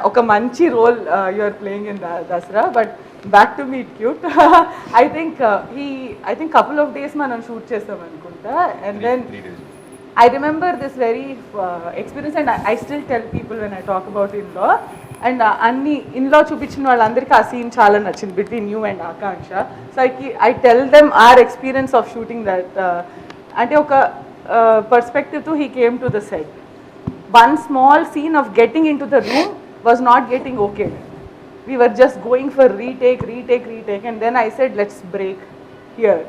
oka manchi role you are playing in Dasra. But back to Meet Cute, I think couple of days manam shoot chesam anukunta, and then 3 days. I remember this very experience, and I still tell people when I talk about in-law, and అన్ని ఇన్లో చూపించిన వాళ్ళందరికీ ఆ scene చాలా నచ్చింది between you and Aakanksha. So I tell them our experience of shooting that. అంటే ఒక పర్స్పెక్టివ్తో he came to the set. One small scene of getting in to the room was not getting okay. We were just going for retake, and then I said, let's break here.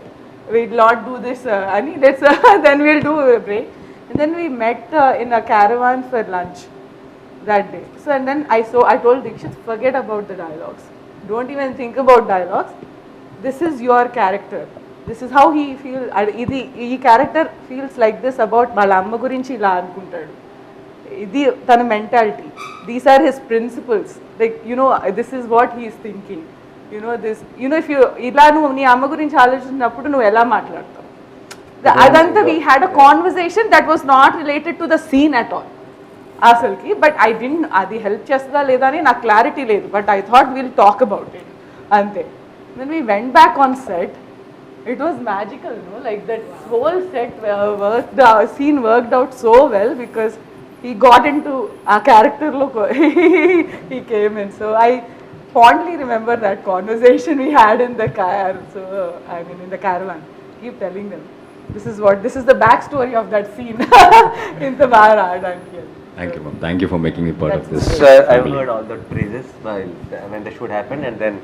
We'll not do this, Ani. Let's then we'll do a break. And then we met in a caravan for lunch that day. So and then I told Deekshit, forget about the dialogues. Don't even think about dialogues. This is your character. This is how he feels. Ee character feels like this about వాళ్ళ అమ్మ గురించి ఇలా అనుకుంటాడు. ఇది తన mentality. These are his principles. Like, this is what he is thinking. If you ఇలా నువ్వు నీ అమ్మ గురించి ఆలోచించినప్పుడు నువ్వు ఎలా మాట్లాడతావు. అదంతా we had a conversation that was not related to the scene at all. అసలుకి బట్ ఐ డింట్ అది హెల్ప్ చేస్తుందా లేదా అని నాకు క్లారిటీ లేదు. But I thought will talk about it అంతే. Then we went back on set. It was magical, like that whole set the scene worked out so well because he got into a character look. He came in. So I fondly remember that conversation we had in the car. So in the caravan. Keep telling them. This is the backstory of that scene in the Maharaj. Thank you, ma'am. Thank you for making me part of this. So I've family. heard all the praises while when the shoot happened, and then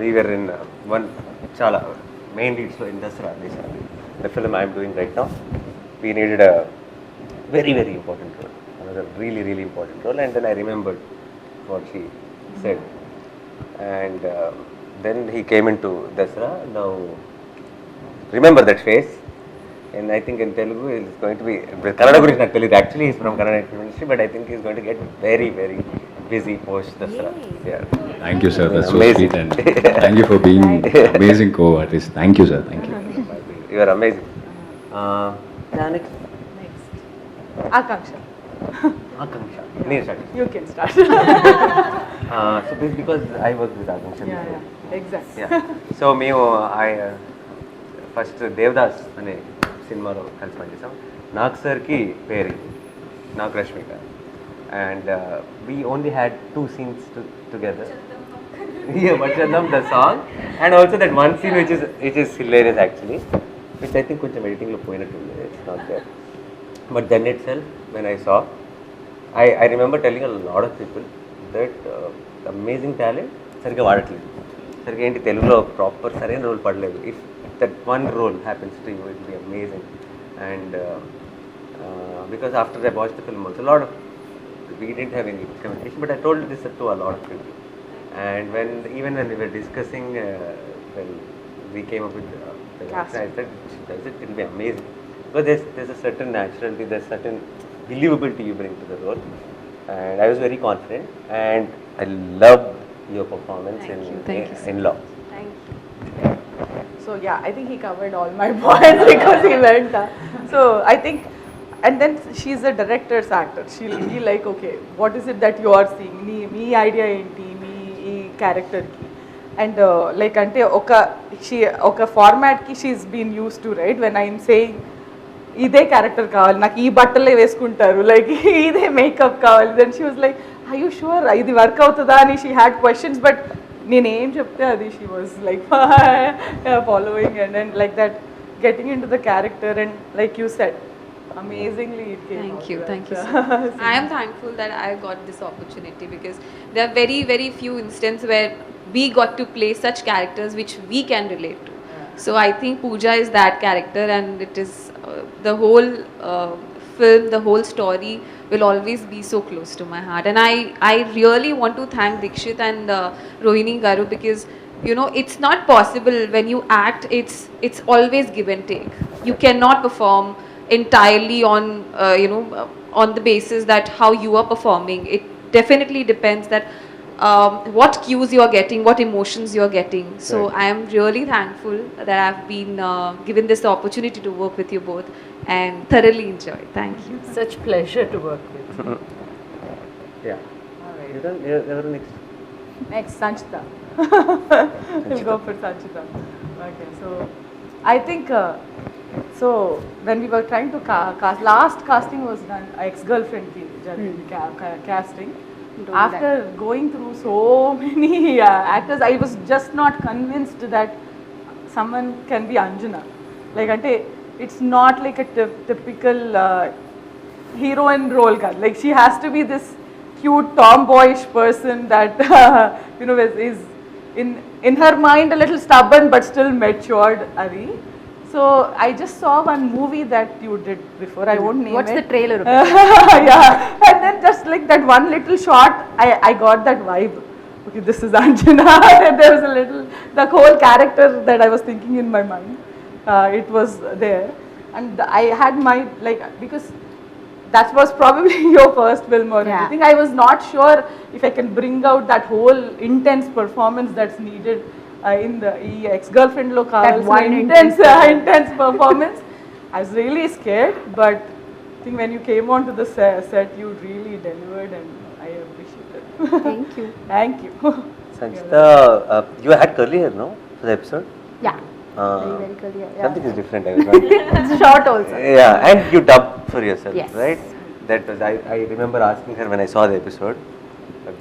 we were in one chala main lead so in Dasra basically the film I'm doing right now. We needed a very important role, another really important role, and then I remembered what she said, and then he came into Dasra. Now remember that face. And I think in Telugu it's going to be Kannada gurinchi నాకు తెలియదు. Actually he's from Kannada industry, but I think he's going to get very busy post Dasra. Yeah. Thank you, sir. That's so Amazing. sweet, and thank you for being amazing co-artist. Thank you, sir. Thank you. You are amazing. Next. Akanksha. Akanksha. Nee, start. You can start. So because I worked with Akanksha before. Exactly. Yeah. So మేము first Devdas అనే సినిమాలో కలిసి పనిచేసాం. నాకు సార్కి పేరు నాకు Rashmika, and we only had 2 scenes together. Yeah, Vachadam, the song, and also that one scene which is hilarious actually, which I think కొంచెం ఎడిటింగ్లో పోయినట్టుంది. It's not there. But then itself, when I saw, I remember telling a lot of people that amazing talent సరిగ్గా వాడట్లేదు, సరిగ్గా ఏంటి తెలుగులో proper సరైన role పడలేదు. If that one role happens to you, it will be amazing. And because after I watched the film also, we didn't have any communication, but I told this to a lot of people. And even when we were discussing, when we came up with the cast, I said, it will be amazing. Because there's a certain naturality, there's certain believability you bring to the role. And I was very confident, and I loved your performance in Law. So yeah, I think he covered all my points because he went. So I think, and then she's a director's actor. She'll be like, okay, what is it that you are seeing? Me idea enti, me character ki, and like ante oka format ki she's been used to, right? When I'm saying ఇదే character కావాలి నాకు, ఈ బట్టలే వేసుకుంటారు, like ఇదే makeup కావాలి, then she was like I you sure ఇది work అవుతుందా అని షీ హ్యాడ్ క్వశ్చన్స్. బట్ నేను ఏం చెప్తే అది she was like following and like that getting in to the character and like you said amazingly it came Thank out. you. That's, I am thankful that I got this opportunity because there are very few instances where we got to play such characters which we can relate to. So I think Pooja is that character, and it is the whole film, the whole story will always be so close to my heart. And I really want to thank Dikshit and Rohini Garu, because you know it's not possible when you act. It's always give and take. You cannot perform entirely on on the basis that how you are performing. It definitely depends that what cues you are getting, what emotions you are getting. So Right. I am really thankful that I've been given this opportunity to work with you both and thoroughly enjoy. Thank you. Such pleasure to work with. Yeah. You done? Ever next? next Sanchita. We'll go for Sanchita. Okay, so I think so when we were trying to cast, last casting was done, ex-girlfriend ki casting. After going through so many actors, I was just not convinced that someone can be Anjana. Like ante it's not like a typical heroine role card. Like she has to be this cute tomboyish person that you know is in her mind a little stubborn but still matured. Adi. So I just saw one movie that you did before. I won't name What's it. the trailer of Yeah, and then just like that one little shot, I got that vibe. Okay, this is Anjana. And there was a little, the whole character that I was thinking in my mind, it was there, and I had my because that was probably your first film or anything. I was not sure if I can bring out that whole intense performance that's needed in the ex-girlfriend lo one intense performance. I was really scared, but I think when you came onto the set, you really delivered, and I appreciate it. Thank you. Thank you. Sanchita, you had curly hair, no? For the episode? Yeah. Very clear. Yeah. Something is different. I was not. It's short also. Yeah, and you dubbed for yourself, Yes. right? That was I remember asking her when I saw the episode.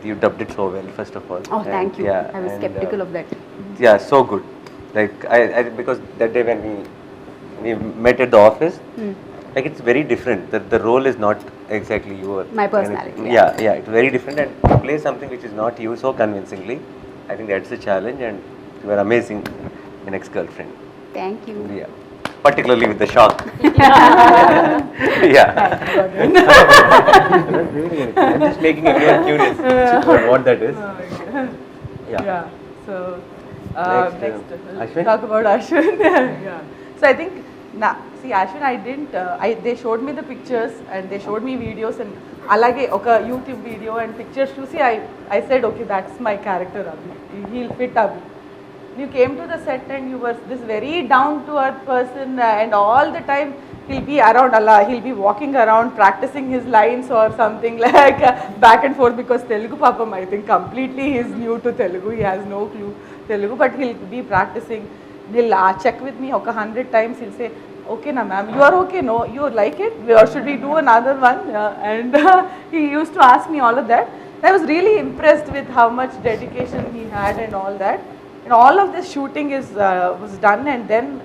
You dubbed it so well, first of all. Oh, And, thank you. Yeah, I was and, skeptical of that. Yeah, so good. Like I because that day when we met at the office, like it's very different. The role is not exactly your My personality, Yeah, it's very different, and to play something which is not you so convincingly, I think that's the challenge, and you are amazing in Ex-Girlfriend. Thank you. Yeah, particularly with the shock. Yeah. I'm just making it curious about what that is. Yeah. So Next, let's Ashwin? talk about Ashwin. Yeah. So I think see Ashwin, I didn't. They showed me the pictures and they showed me videos and alage oka YouTube video and pictures to see. I said okay, that's my character. Abhi. He'll fit Abhi. You came to the set and you were this very down to earth person and all the time he'll be around Allah, he'll be walking around practicing his lines or something like back and forth because Telugu Papam, I think completely he's new to Telugu, he has no clue Telugu, but he'll be practicing. He'll check with me 100 times, he'll say, okay na ma'am, you are okay, no, you like it, or should we do another one? And he used to ask me all of that. I was really impressed with how much dedication he had and all that. And all of this shooting was done, and then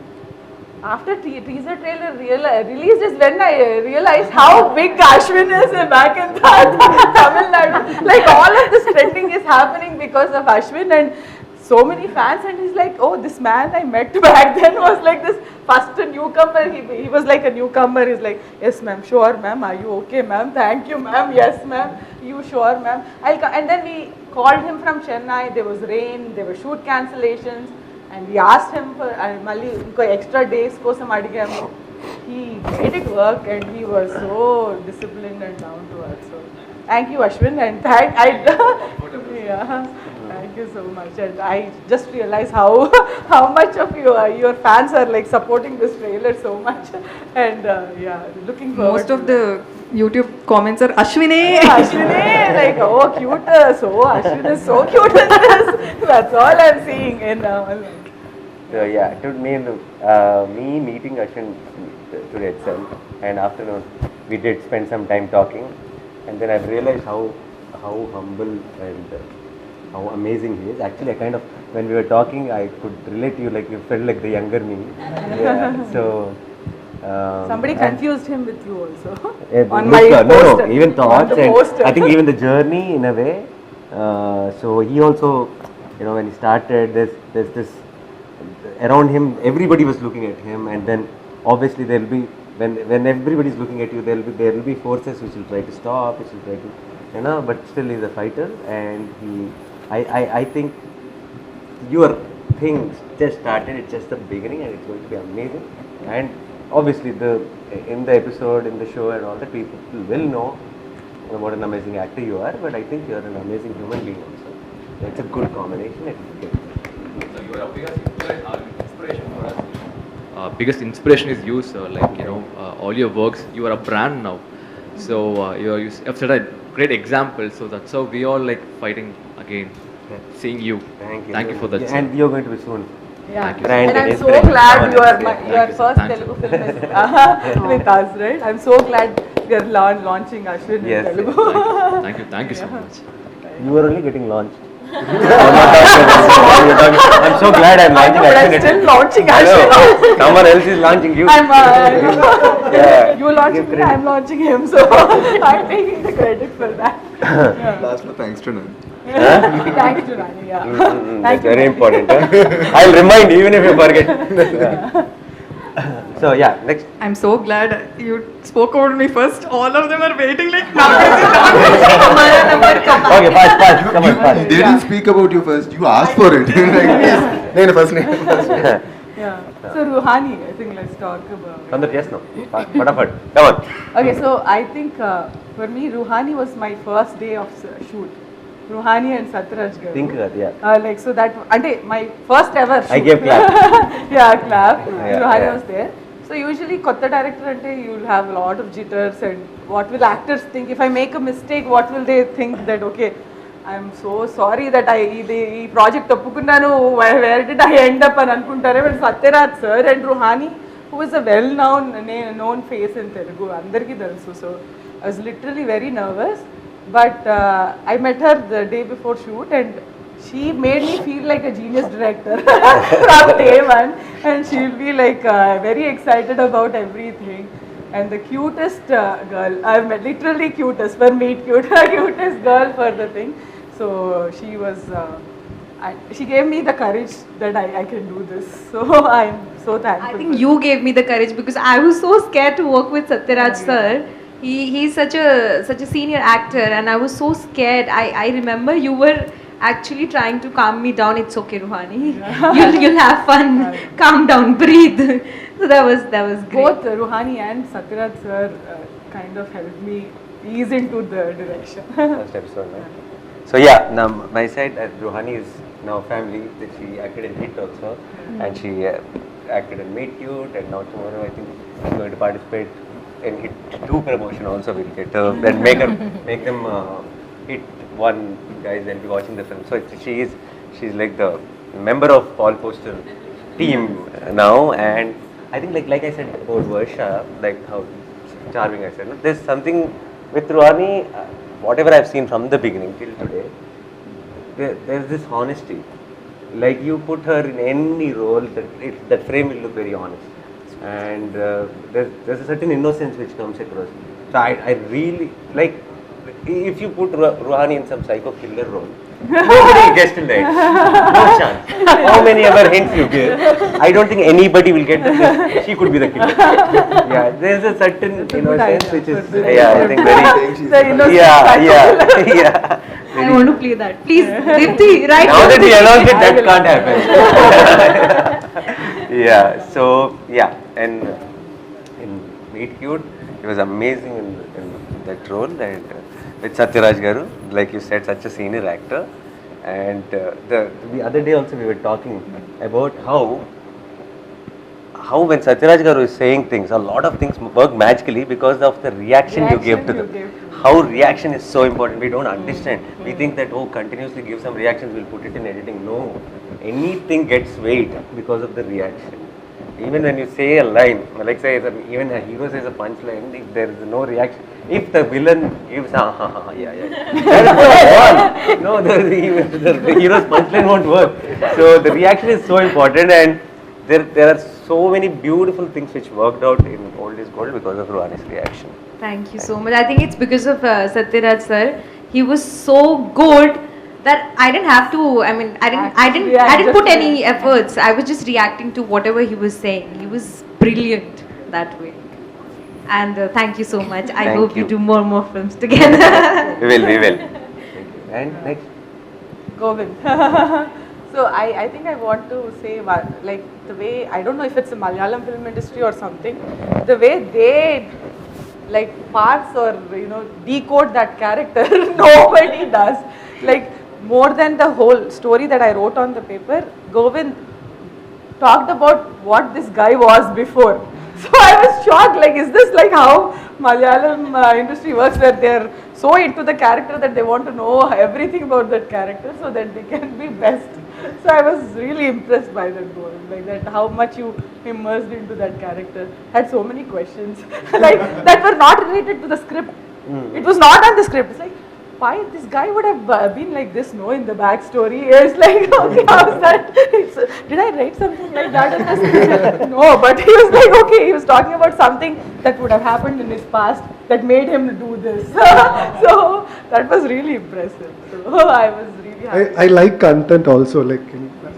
after teaser trailer released is when I realized how big Ashwin is back in Tamil Nadu. Like all of this trending is happening because of Ashwin and so many fans, and he's like, oh, this man I met back then was like this first newcomer. He was like a newcomer. He's like, yes ma'am, sure ma'am, are you okay ma'am, thank you ma'am, yes ma'am, you sure ma'am, I'll come. And then we called him from Chennai, there was rain, there were shoot cancellations, and we asked him for extra days kosam adigamu. He made it work and he was so disciplined and down to earth. So thank you Ashwin, and yeah, thank you so much. And I just realized how much of your fans are like supporting this trailer so much, and yeah, looking forward. Most of the YouTube comments are Ashwine. Ashwin, like, oh cute, so Ashwin is so cute in this. That's all I'm seeing in So yeah, to me, me meeting Ashwin today itself, and afternoon we did spend some time talking, and then I've realized how humble and how amazing he is. Actually, I kind of, when we were talking, I could relate to you, like you felt like the younger me. Yeah. So. Somebody confused him with you also. On my poster. No, even thoughts and I think even the journey in a way. So he also, when he started, there's this around him. Everybody was looking at him, and then obviously there will be when everybody is looking at you, there will be forces which will try to stop, which will try to, but still he's a fighter, and I think your thing just started. It's just the beginning, and it's going to be amazing. And obviously, in the episode, in the show, and all that, people will know what an amazing actor you are. But I think you are an amazing human being also. It's a good combination. So you are a biggest inspiration for us. Biggest inspiration is you, sir. Like all your works, you are a brand now. So you have set a great example. So that's how we all like fighting again, seeing you. Thank you for that. And you're going to be soon. Yeah, and I'm so glad your first Telugu film is with us, right? I'm so glad we are launching Ashwin in Telugu. Thank you so much. You are only getting launched. I'm so glad I'm launching Ashwin. I'm still launching Ashwin. Someone else is launching you. You launching me, I'm launching him, so I'm taking the credit for that. Last one, thanks to Nani. Thanks to Nani, yeah. That's very important. I'll remind even if you forget. So yeah, next. I'm so glad you spoke about me first. All of them are waiting like Okay, fast. Come on, fast. They didn't speak about you first. You asked for it. Name first. Yeah. So Ruhani, I think let's talk about. Sandra, yes, no. Fatafat. Come on. Okay, so I think for me, Ruhani was my first day of shoot. Ruhani and Satraj girl. Think that, yeah. Like so that, my first ever shoot. I gave clap. Yeah, clap. Yeah, Ruhani yeah. was there. So usually, kotta director you'll have a lot of jitters and what will actors think? If I make a mistake, what will they think that okay, I'm so sorry that I project oppukunnanu, where did I end up and anukuntare? But Satyaraj sir and Ruhani, who is a well-known face in Telugu, andarki telusu. So I was literally very nervous, but I met her the day before shoot and she made me feel like a genius director from day one, and she'll be like very excited about everything. and the cutest girl I've met, literally cutest, for meet cute, cutest girl for the thing. So she was, she gave me the courage that I can do this. So I'm so thankful. I think you gave me the courage because I was so scared to work with Satyaraj sir. He's such a senior actor, and I was so scared. I remember you were actually trying to calm me down. It's okay, Ruhani. You'll have fun. Calm down, breathe. So that was great. Both Ruhani and Satyaraj sir kind of helped me ease into the direction. First episode, no? So yeah, now my side, Ruhani is now family. That she acted in Hit also, and she acted in Meet Cute, and now tomorrow I think she's going to participate in Hit 2 promotion also. We'll get and make them Hit 1 guys and be watching the film. So she's like the member of Paul Poster team now, and I think like I said about Varsha, like how charming I said. No? There's something with Ruhani, whatever I've seen from the beginning till today, there's this honesty. Like you put her in any role, that frame will look very honest, and there's a certain innocence which comes across. So I really like. If you put Ruhani in some psycho killer role, nobody will guess till the end. No chance. How many other hints you give? I don't think anybody will get that she could be the killer. Yeah, there's a certain innocence which is, I think very. Yeah. I want to play that. Please, Dipti, right? Now that we announced it, that can't happen. Yeah. So and in Meet Cute, it was amazing in that role, and with Satyaraj Garu, like you said, such a senior actor. And the other day also we were talking about how when Satyaraj Garu is saying things, a lot of things work magically because of the reaction you give to them. How reaction is so important. We don't understand. We think that continuously give some reactions, we'll put it in editing. No, anything gets weight because of the reaction. Even when you say a line, like say even a hero says a punchline, if there is no reaction, if the villain gives yeah, no, the hero's punchline won't work. So the reaction is so important, and there are so many beautiful things which worked out in Old is Gold because of Ruhani's reaction. Thank you so much. I think it's because of Satyaraj sir. He was so good that I didn't have to. I didn't put any efforts. I was just reacting to whatever he was saying. He was brilliant that way. And thank you so much. I hope you do more films together. We will. And next, Govind. So I think I want to say, like, the way, I don't know if it's a Malayalam film industry or something, the way they like parse or decode that character, nobody does. Like, more than the whole story that I wrote on the paper, Govind talked about what this guy was before. So I was shocked, like, is this like how Malayalam industry works, where they're so into the character that they want to know everything about that character so that they can be best. So I was really impressed by that Govind, like that how much you immersed into that character. Had so many questions, like that were not related to the script. It was not on the script. It's like, why this guy would have been like this, in the backstory. It's like, okay, how's that? Did I write something like that in this? No, but he was like, okay, he was talking about something that would have happened in his past that made him do this. So that was really impressive. So I was really happy. I like content also, like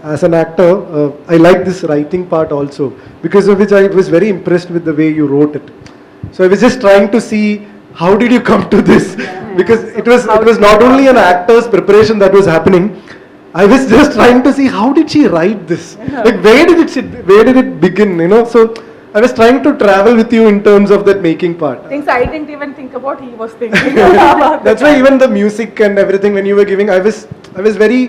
as an actor, I like this writing part also, because of which I was very impressed with the way you wrote it. So I was just trying to see, how did you come to this? Because it was not only an actor's preparation that was happening. I was just trying to see, how did she write this? Like, where did it begin? So I was trying to travel with you in terms of that making part. Things I didn't even think about, he was thinking. That's why even the music and everything when you were giving, I was very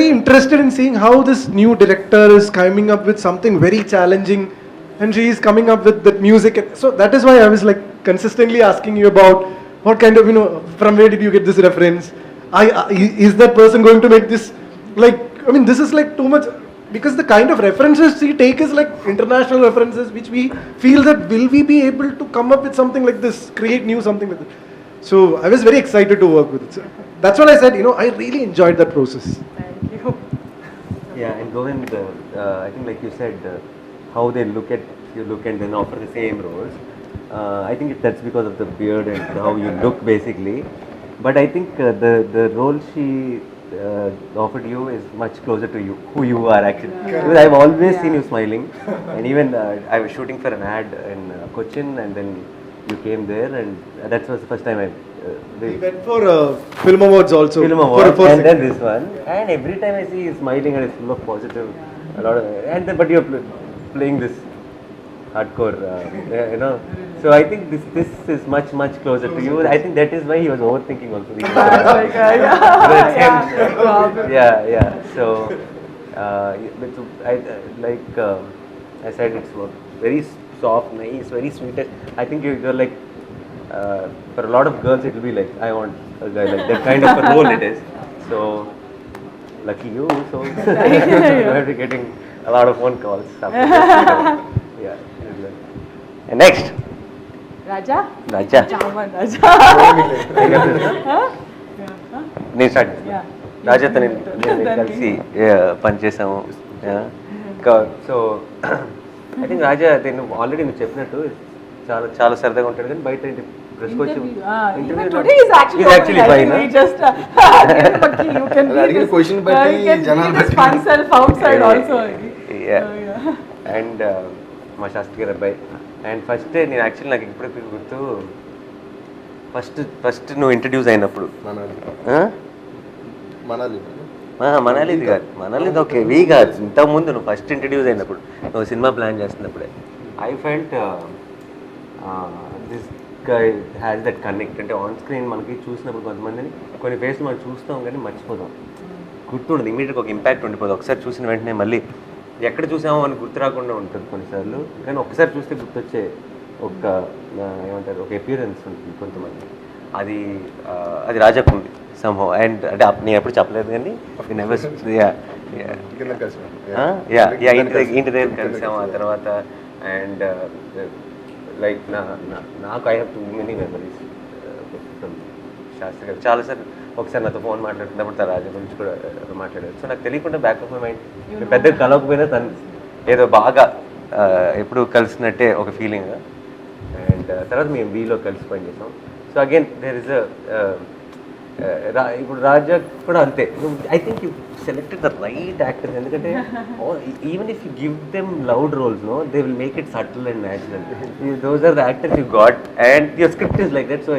interested in seeing how this new director is coming up with something very challenging, and she is coming up with that music. So that is why I was like consistently asking you about what kind of, from where did you get this reference? Is that person going to make this, this is like too much, because the kind of references we take is like international references, which we feel that will we be able to come up with something like this, create new something with it. So I was very excited to work with it. So that's what I said, I really enjoyed that process. Thank you. Yeah, and Govind, I think like you said, how they look at you look and then offer the same roles. I think that's because of the beard and how you look basically. But I think the role she offered you is much closer to you, who you are actually. Because I've always seen you smiling, and even I was shooting for an ad in Cochin, and then you came there, and that was the first time I. We went for film awards also. Film awards, and then this one, and every time I see you smiling and it's full of positive, a lot of, and then but you're playing this hardcore, you know. So I think this is much closer to you. I think that is why he was overthinking also. Yeah. So I I said, it's very soft, nice, very sweet. I think you're like, for a lot of girls it will be like, I want a guy like that kind of a role it is. So lucky you. So you might be getting a lot of phone calls after this. Yeah. And next. Raja. Jaman Raja. నేను start రాజాతో నేను కలిసి పనిచేసాము. So I think రాజా నువ్వు already నువ్వు చెప్పినట్టు చాలా సరదాగా ఉంటాడు, కానీ బయట డ్రెస్కి వచ్చి అండ్ మా శాస్త్రి గారి అబ్బాయి. అండ్ ఫస్ట్ నేను యాక్చువల్లీ నాకు ఇప్పుడు గుర్తు, ఫస్ట్ నువ్వు ఇంట్రడ్యూస్ అయినప్పుడు మనాలిది కాదు, మనాలిది ఓకే వీ కాదు, ఇంతకుముందు నువ్వు ఫస్ట్ ఇంట్రడ్యూస్ అయినప్పుడు నువ్వు సినిమా ప్లాన్ చేస్తున్నప్పుడే I felt this guy has that connect. అంటే ఆన్ స్క్రీన్ మనకి చూసినప్పుడు కొంతమందిని కొన్ని ఫేస్లు మనం చూస్తాం కానీ మర్చిపోతాం, గుర్తుండదు, ఇమీడియట్గా ఒక ఇంపాక్ట్ ఉండిపోదు. ఒకసారి చూసిన వెంటనే మళ్ళీ ఎక్కడ చూసామో అని గుర్తు రాకుండా ఉంటుంది కొన్నిసార్లు, కానీ ఒకసారి చూస్తే గుర్తొచ్చే ఒక ఏమంటారు ఒక అపియరెన్స్ ఉంటుంది కొంతమంది. అది రాజాకు ఉంది సంభవం. అండ్ అంటే నేను ఎప్పుడు చెప్పలేదు కానీ ఇంటి దగ్గర కలిసాము ఆ తర్వాత. అండ్ లైక్ నాకు I have too many memories from Shastri గారు. చాలాసార్లు ఒకసారి నాతో ఫోన్ మాట్లాడుతున్నప్పుడు తన రాజా గురించి కూడా మాట్లాడారు. సో నాకు తెలియకుండా బ్యాక్ ఆఫ్ మై మైండ్ పెద్దగా కలవకపోయినా తను ఏదో బాగా ఎప్పుడు కలిసినట్టే ఒక ఫీలింగ్. అండ్ తర్వాత మేము వీలో కలిసి పనిచేసాం. సో అగైన్ దేర్ ఇస్ ఇప్పుడు రాజా కూడా అంతే. I think you selected the right actors, ఎందుకంటే even if you give them loud roles no they will make it subtle and natural. Those are the actors you got and your script is like that, so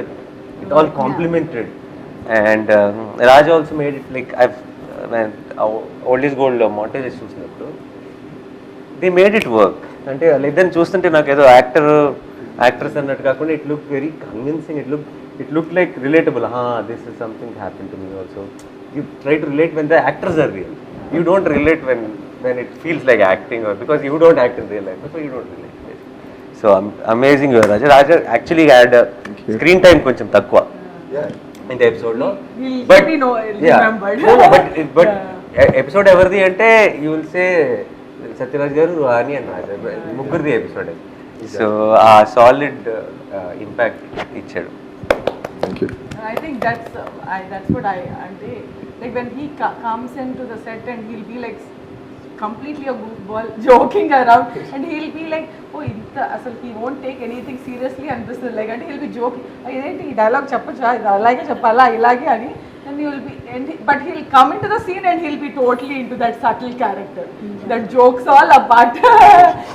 it all complemented. And Raja also made it like old is gold montages చూసినప్పుడు they made it work. అంటే వాళ్ళిద్దరిని చూస్తుంటే నాకు ఏదో actors అన్నట్టు కాకుండా it look very convincing, it looked like relatable. This is something happened to me also. You try to relate when the actors are real. You don't relate when it feels like acting, or because you don't act in real life, so you don't relate. So amazing you are, Raja. Raja actually had a screen time koncham takwa in the episode lo, but but episode everdi ante you will say Satyaraj garu, Nani and Raja muggurdi episode. So solid impact ichadu. Thank you. I think that's what I like when he comes into the set and he'll be like completely a goofball joking around, and he'll be like, oh inta asal he won't take anything seriously and this is like, and he'll be joking, identi dialogue cheppacha alage cheppala ilage ani, and but he'll come into the scene and he'll be totally into that subtle character, that jokes all apart.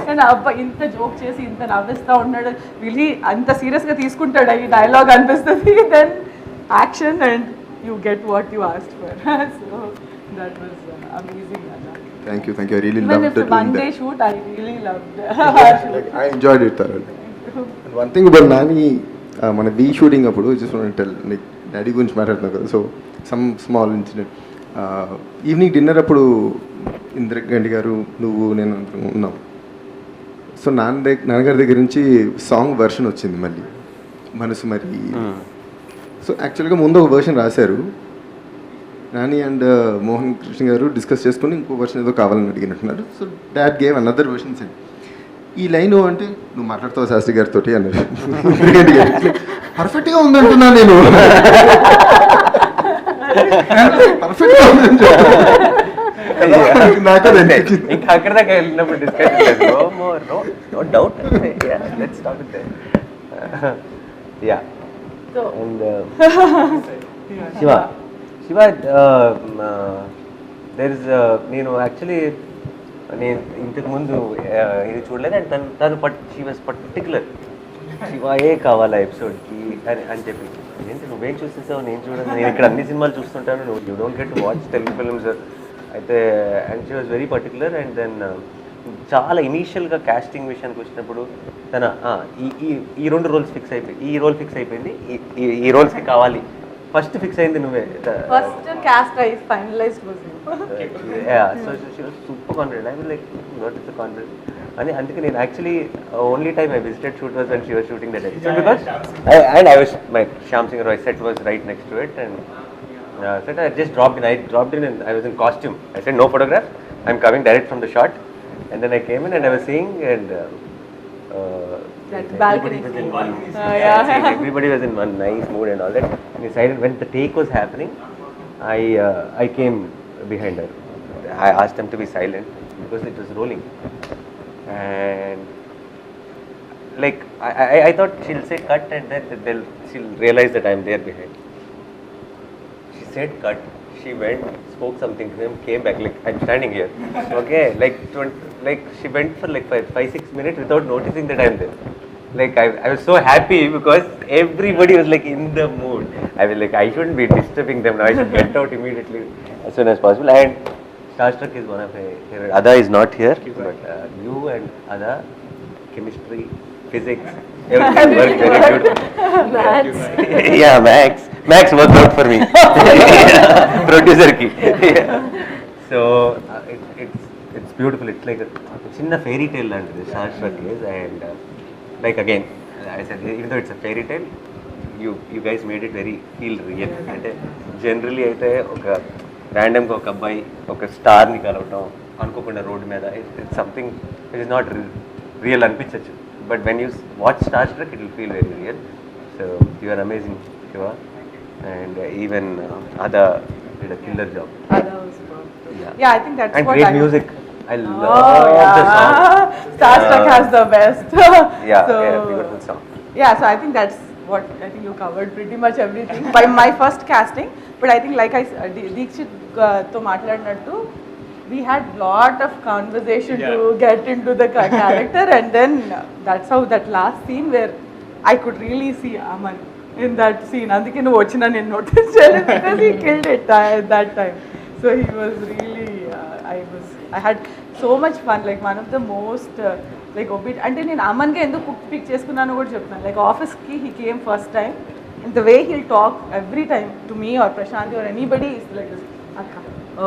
And abba inta joke chesi inta navista unnadu, really anta serious ga teeskuntada ee dialogue anpistadi, then action and you get what you asked for. So that was amazing. Thank you. I really Even loved if it. One day shoot, I really loved it. Like, I enjoyed it thoroughly. And one thing about Nani, మన V shooting అప్పుడు just want to tell, like daddy గురించి మాట్లాడుతున్నాం కదా, so some small incident. Evening dinner అప్పుడు ఇంద్రగండి గారు నువ్వు నేను ఉన్నాం. సో నాన్నగారి దగ్గర నుంచి సాంగ్ వర్షన్ వచ్చింది మళ్ళీ మనసు మరి. సో యాక్చువల్గా ముందు ఒక వర్షన్ రాశారు, నాని అండ్ మోహన్ కృష్ణ గారు డిస్కస్ చేసుకుని ఇంకో వర్షన్ ఏదో కావాలని అడిగినట్టున్నారు. So dad gave another version send. ఈ లైన్ అంటే నువ్వు మాట్లాడుతావు శాస్త్రి గారితో అన్నారు. పర్ఫెక్ట్గా ఉందంటున్నా నేను, పర్ఫెక్ట్గా ఉందని చెప్పాను. నాకు అది అనిపించింది. ఇంకా అక్కడ దాకా వెళ్ళినప్పుడు discussion no doubt let's start with ya and Shiva there is నేను యాక్చువల్లీ నేను ఇంతకుముందు ఇది చూడలేదు అండ్ తను షీ వాజ్ పర్టికులర్ శివాయే కావాలా ఎపిసోడ్కి అని చెప్పి ఏంటి నువ్వేం చూసేసావు నేను చూడను నేను ఇక్కడ అన్ని సినిమాలు చూస్తుంటాను నువ్వు you don't get to watch Telugu films అయితే and she was very particular and then చాలా ఇనీషియల్గా కాస్టింగ్ విషయానికి వచ్చినప్పుడు తన ఈ 2 రోల్స్ ఫిక్స్ అయిపోయి ఈ రోల్ ఫిక్స్ అయిపోయింది ఈ రోల్స్కి కావాలి ఫస్ట్ ఫిక్స్ అయింది నువ్వే First cast I finalized was you. So she was super confident I was like what is the confident అని అందుకే నేను actually only time I visited shoot was and she was shooting that episode because and I was my Shyam Singh Roy set was right next to it and set I just dropped in and I was in costume. I said no photograph, I'm coming direct from the shot. And then I came in and I was seeing and That balcony. Everybody was in one nice mood and all that. And decided when the take was happening, I came behind her. I asked them to be silent because it was rolling. And like I thought she'll say cut and then she'll realize that I'm there behind. She said cut. She went, spoke something to him, came back like I'm standing here. Okay, like she went for like 5-6 minutes without noticing that I'm there. Like I was so happy because everybody was like in the mood. I was like I shouldn't be disturbing them now. I should get out immediately as soon as possible. And Starstruck is one of my favorite. Ada is not here, but you and Ada, chemistry, physics, everything worked very good. Yeah, Max worked out for me. Producer ki. So it's beautiful. It's like a chinna fairy tale lantiది Starstruck is and like again I said even though it's a fairy tale you guys made it very feel real. అంటే generally అయితే ఒక ర్యాండమ్గా ఒక అబ్బాయి ఒక స్టార్ని కలవటం అనుకోకుండా road మీద it's something it is not real అనిపించవచ్చు but when you watch Starstruck it will feel very real. So you are amazing Shiva and even Ada did a killer job. Ada was perfect. Yeah, I think that's and what great music. I love the song. Starstruck has the best. Yeah, So, beautiful song. Yeah, so I think that's what I think you covered pretty much everything by my first casting. But I think like I Deekshit to matladnattu, we had lot of conversation to get into the character, and then that's how that last scene where I could really see Aman in that scene. Andike nu vachina nen notice cheyaledu because he killed it at that time. So he was really I had so much fun, like one of the most like obedient అంటే నేను అమ్మన్గా ఎందుకు pick చేసుకున్నాను కూడా చెప్తాను. Like ఆఫీస్కి he came first time and the way he'll talk every time to me or Prashanti or anybody is like this, akka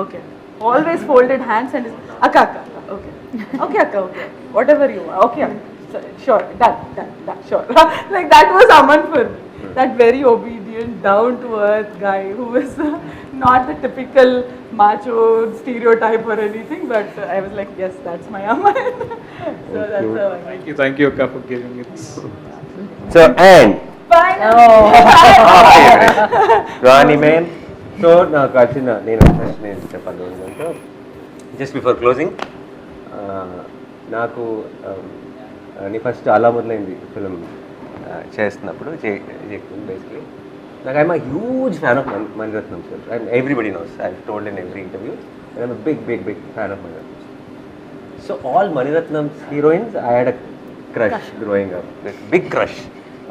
okay, always folded hands and akka okay okay akka okay whatever you want okay sure done sure like that was Aman for me, that very obedient down to earth guy who was not the typical macho stereotype or anything, but I was like yes, that's my Aman. So that's how I Thank you Akka for giving it. So and Nani man. So నాకు వచ్చిన నేను చెప్పాలి ఏంటంటే just before closing నాకు నీ first అలా మొదలైంది film చేస్తున్నప్పుడు basically like I'm a huge fan of Maniratnam sir and everybody knows I've told in every interview and I'm a big fan of Maniratnam. So all Maniratnam's heroines I had a crush growing up, like big crush.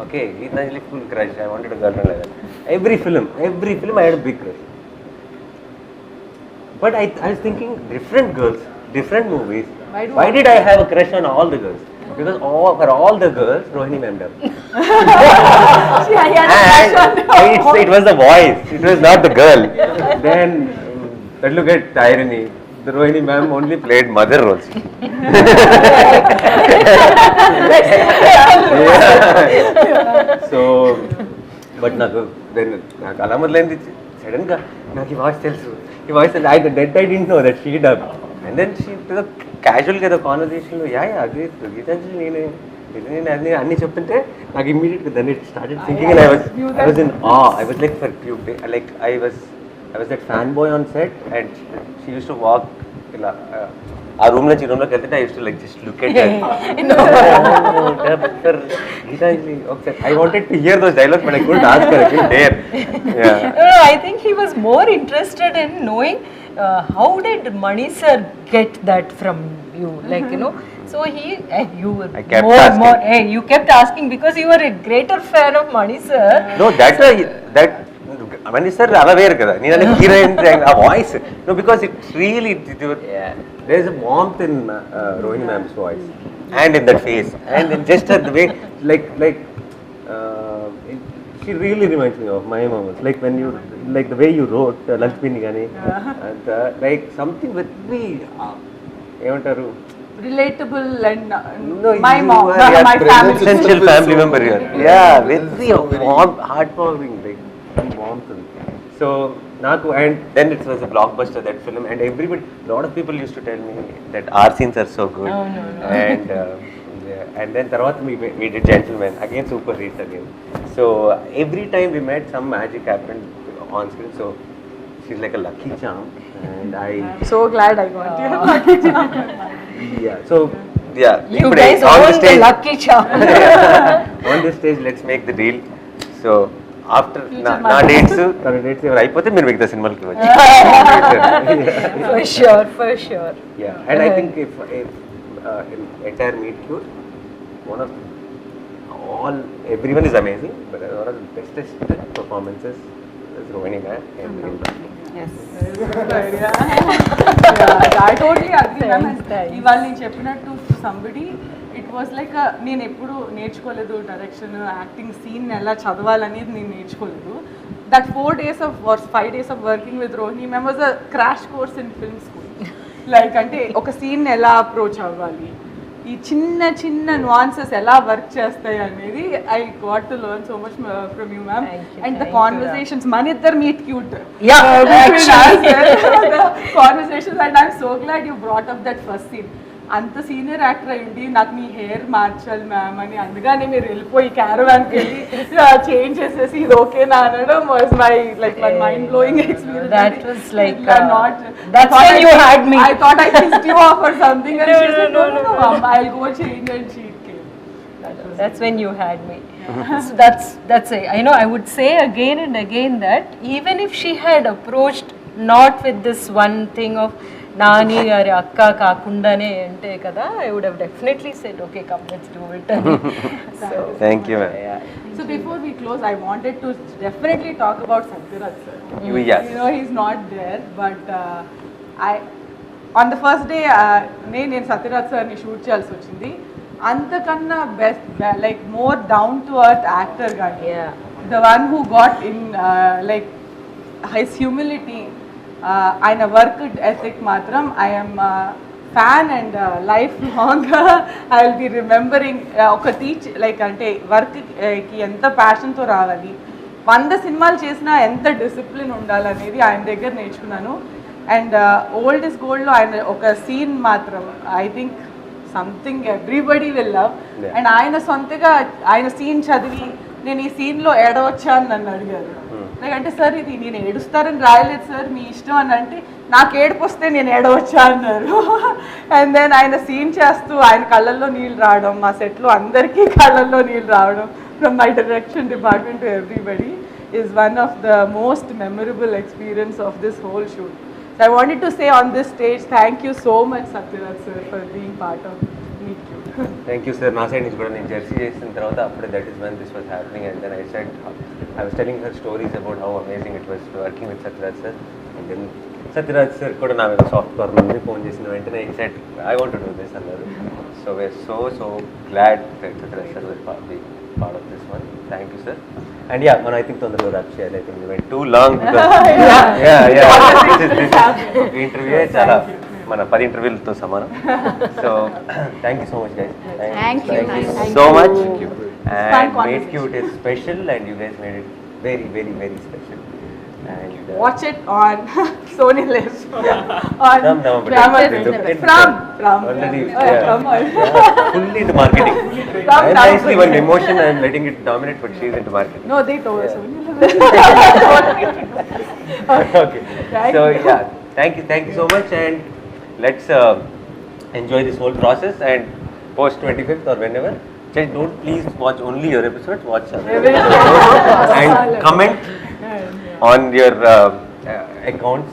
Okay, it's not like full crush. I wanted a girlfriend like that. Every film I had a big crush. But I was thinking different girls, different movies. Why did I have a crush on all the girls? Because for all the girls, Rohini ma'am did. And it was the voice, it was not the girl. Then, look at irony. The Rohini ma'am only played mother roles. So, but నాకు అలా మొదలైంది సడన్గా నాకు ఈ voice తెలుసు I didn't know that she did. And then she క్యాజువల్గా ఏదో కాన్వర్జేషన్లో అది గీతాంజలి నేను అన్నీ చెప్తుంటే నాకు ఇమ్మీడియట్గా దాన్ని started thinking and I was in awe. I was like for few days, like I was that fanboy on set and she used to walk ఇలా ఆ రూమ్ నుంచి ఈ రూమ్లోకి వెళ్తే I use to like just look at Gitanjali ఒకసారి I wanted to hear those dialogues but I couldn't ask her I dare I think he was more interested in knowing how did Mani sir get that from you, like, you know. So you were I kept asking. more. You kept asking because you were a greater fan of Mani sir. No, that Mani sir aware kada. Neenane heroine a voice. No, because it's really there is a warmth in Rohini ma'am's voice and in that face and in just the way like she really reminds me of my moments. Like when you like the way you wrote Lakshmini Gani and like something with me. Evantaru Relatable and no, my you mom, are my family. essential family member here. Yeah, very warm, heartwarming, like warmth. So, Naku, and then it was a blockbuster, that film, and everybody, a lot of people used to tell me that our scenes are so good. Oh, no. And and then Tarvat we did Gentleman, again super hit again. So every time we met, some magic happened on screen. So she's like a lucky charm, and So glad I got you. Lucky charm. yeah. So yeah, You today, guys on own the the stage, lucky charm. on this stage, let's make the deal. So after Future na dates ఎవరు అయిపోతే మీరు మిగతా సినిమాలకి వచ్చి For sure. yeah, and I think if in entire meet cute, one of everyone is amazing, but one of the bestest performances is Rohini ma'am and Yes. I totally agree, ma'am. Thanks. ఇవాళ నేను చెప్పినట్టు somebody it was like నేను ఎప్పుడు నేర్చుకోలేదు direction acting scene ఎలా చదవాలనేది నేను నేర్చుకోలేదు. That 4 days of or 5 days of working with Rohini ma'am was a crash course in film school. Like అంటే ఒక సీన్ ఎలా అప్రోచ్ అవ్వాలి, ఈ చిన్న చిన్న nuances ఎలా వర్క్ చేస్తాయి అనేది I got to learn so much from you ma'am. And the conversations మన ఇద్దరు meet cute conversations and I'm so glad you brought up that first scene. అంత సీనియర్ యాక్టర్ అయ్యింది నాకు మీ హెయిర్ మార్చాలి మ్యామ్ అని, అందుకని మీరు వెళ్ళిపోయి క్యారవాన్కి వెళ్ళి చేంజ్ చేసేసి ఇది ఓకేనా అనడం was my like my mind blowing experience. That was like not that's when you had me. I thought I pissed you off or something and she said no, I'll go change and she came. That's when you had me. So that's it. I know I would say again and again that even if she had approached not with this one thing of Nani గారి అక్క కాకుండానే అంటే కదా, I would have definitely said okay, come let's do it. So thank you ma'am. So before we close, I wanted to definitely talk about Satyaraj sir. Yes. You know he's not there, but on the first day నేను సత్యరాజ్ సార్ని shoot చేయాల్సి వచ్చింది. అంతకన్నా best like more down to earth actor కానీ the one who got in like his humility, ఆయన work ethic మాత్రం I'm fan and life long I will be remembering. ఒక like అంటే వర్క్కి ఎంత ప్యాషన్తో రావాలి, 100 సినిమాలు చేసినా ఎంత డిసిప్లిన్ ఉండాలనేది ఆయన దగ్గర నేర్చుకున్నాను. అండ్ ఓల్డ్ ఇస్ గోల్డ్లో ఆయన ఒక సీన్ మాత్రం I think something everybody will love. And ఆయన సొంతగా ఆయన సీన్ చదివి నేను ఈ సీన్లో ఏడవచ్చా అని నన్ను అడిగారు. లైక్ అంటే సార్ ఇది నేను ఏడుస్తారని రాయలేదు సార్ మీ ఇష్టం అని అంటే, నాకు ఏడుపు వస్తే నేను ఏడవచ్చా అన్నారు. అండ్ దెన్ ఆయన సీన్ చేస్తూ ఆయన కళ్ళల్లో నీళ్ళు రావడం, మా సెట్లో అందరికీ కళ్ళల్లో నీళ్ళు రావడం from my direction department to everybody is one of the most memorable experience of this whole shoot. So I wanted to say on this stage, thank you so much Satyaraj sir for being part of Meet Cute. Thank you sir. నా side నుంచి కూడా నేను Jersey చేసిన తర్వాత అప్పుడే that is when this was happening, and then I was telling her stories about how amazing it was working with Satyaraj sir, and then Satyaraj sir కూడా నా మీద సాఫ్ట్ కార్నర్ నుండి ఫోన్ చేసిన వెంటనే he said I want to do this అన్నారు. So we're so glad that Satyaraj sir will be part of this one. Thank you sir. And yeah, man, I think తొందరగా wrap చేయాలి. I think we went too long because this interview చాలా మన 10 ఇంటర్వ్యూలతో సమానం. So thank you so much guys. Thank you so much. And Meet Cute is special and you guys made it very special. And watch it on Sony Live. On from November. From already fully into marketing. I nicely one emotion I am letting it dominate, but she is into marketing. No, they told us Sony Live. Okay. So yeah, thank you so much. And let's enjoy this whole process, and post 25th or whenever, just don't please watch only your episodes, watch other episodes and comment on your accounts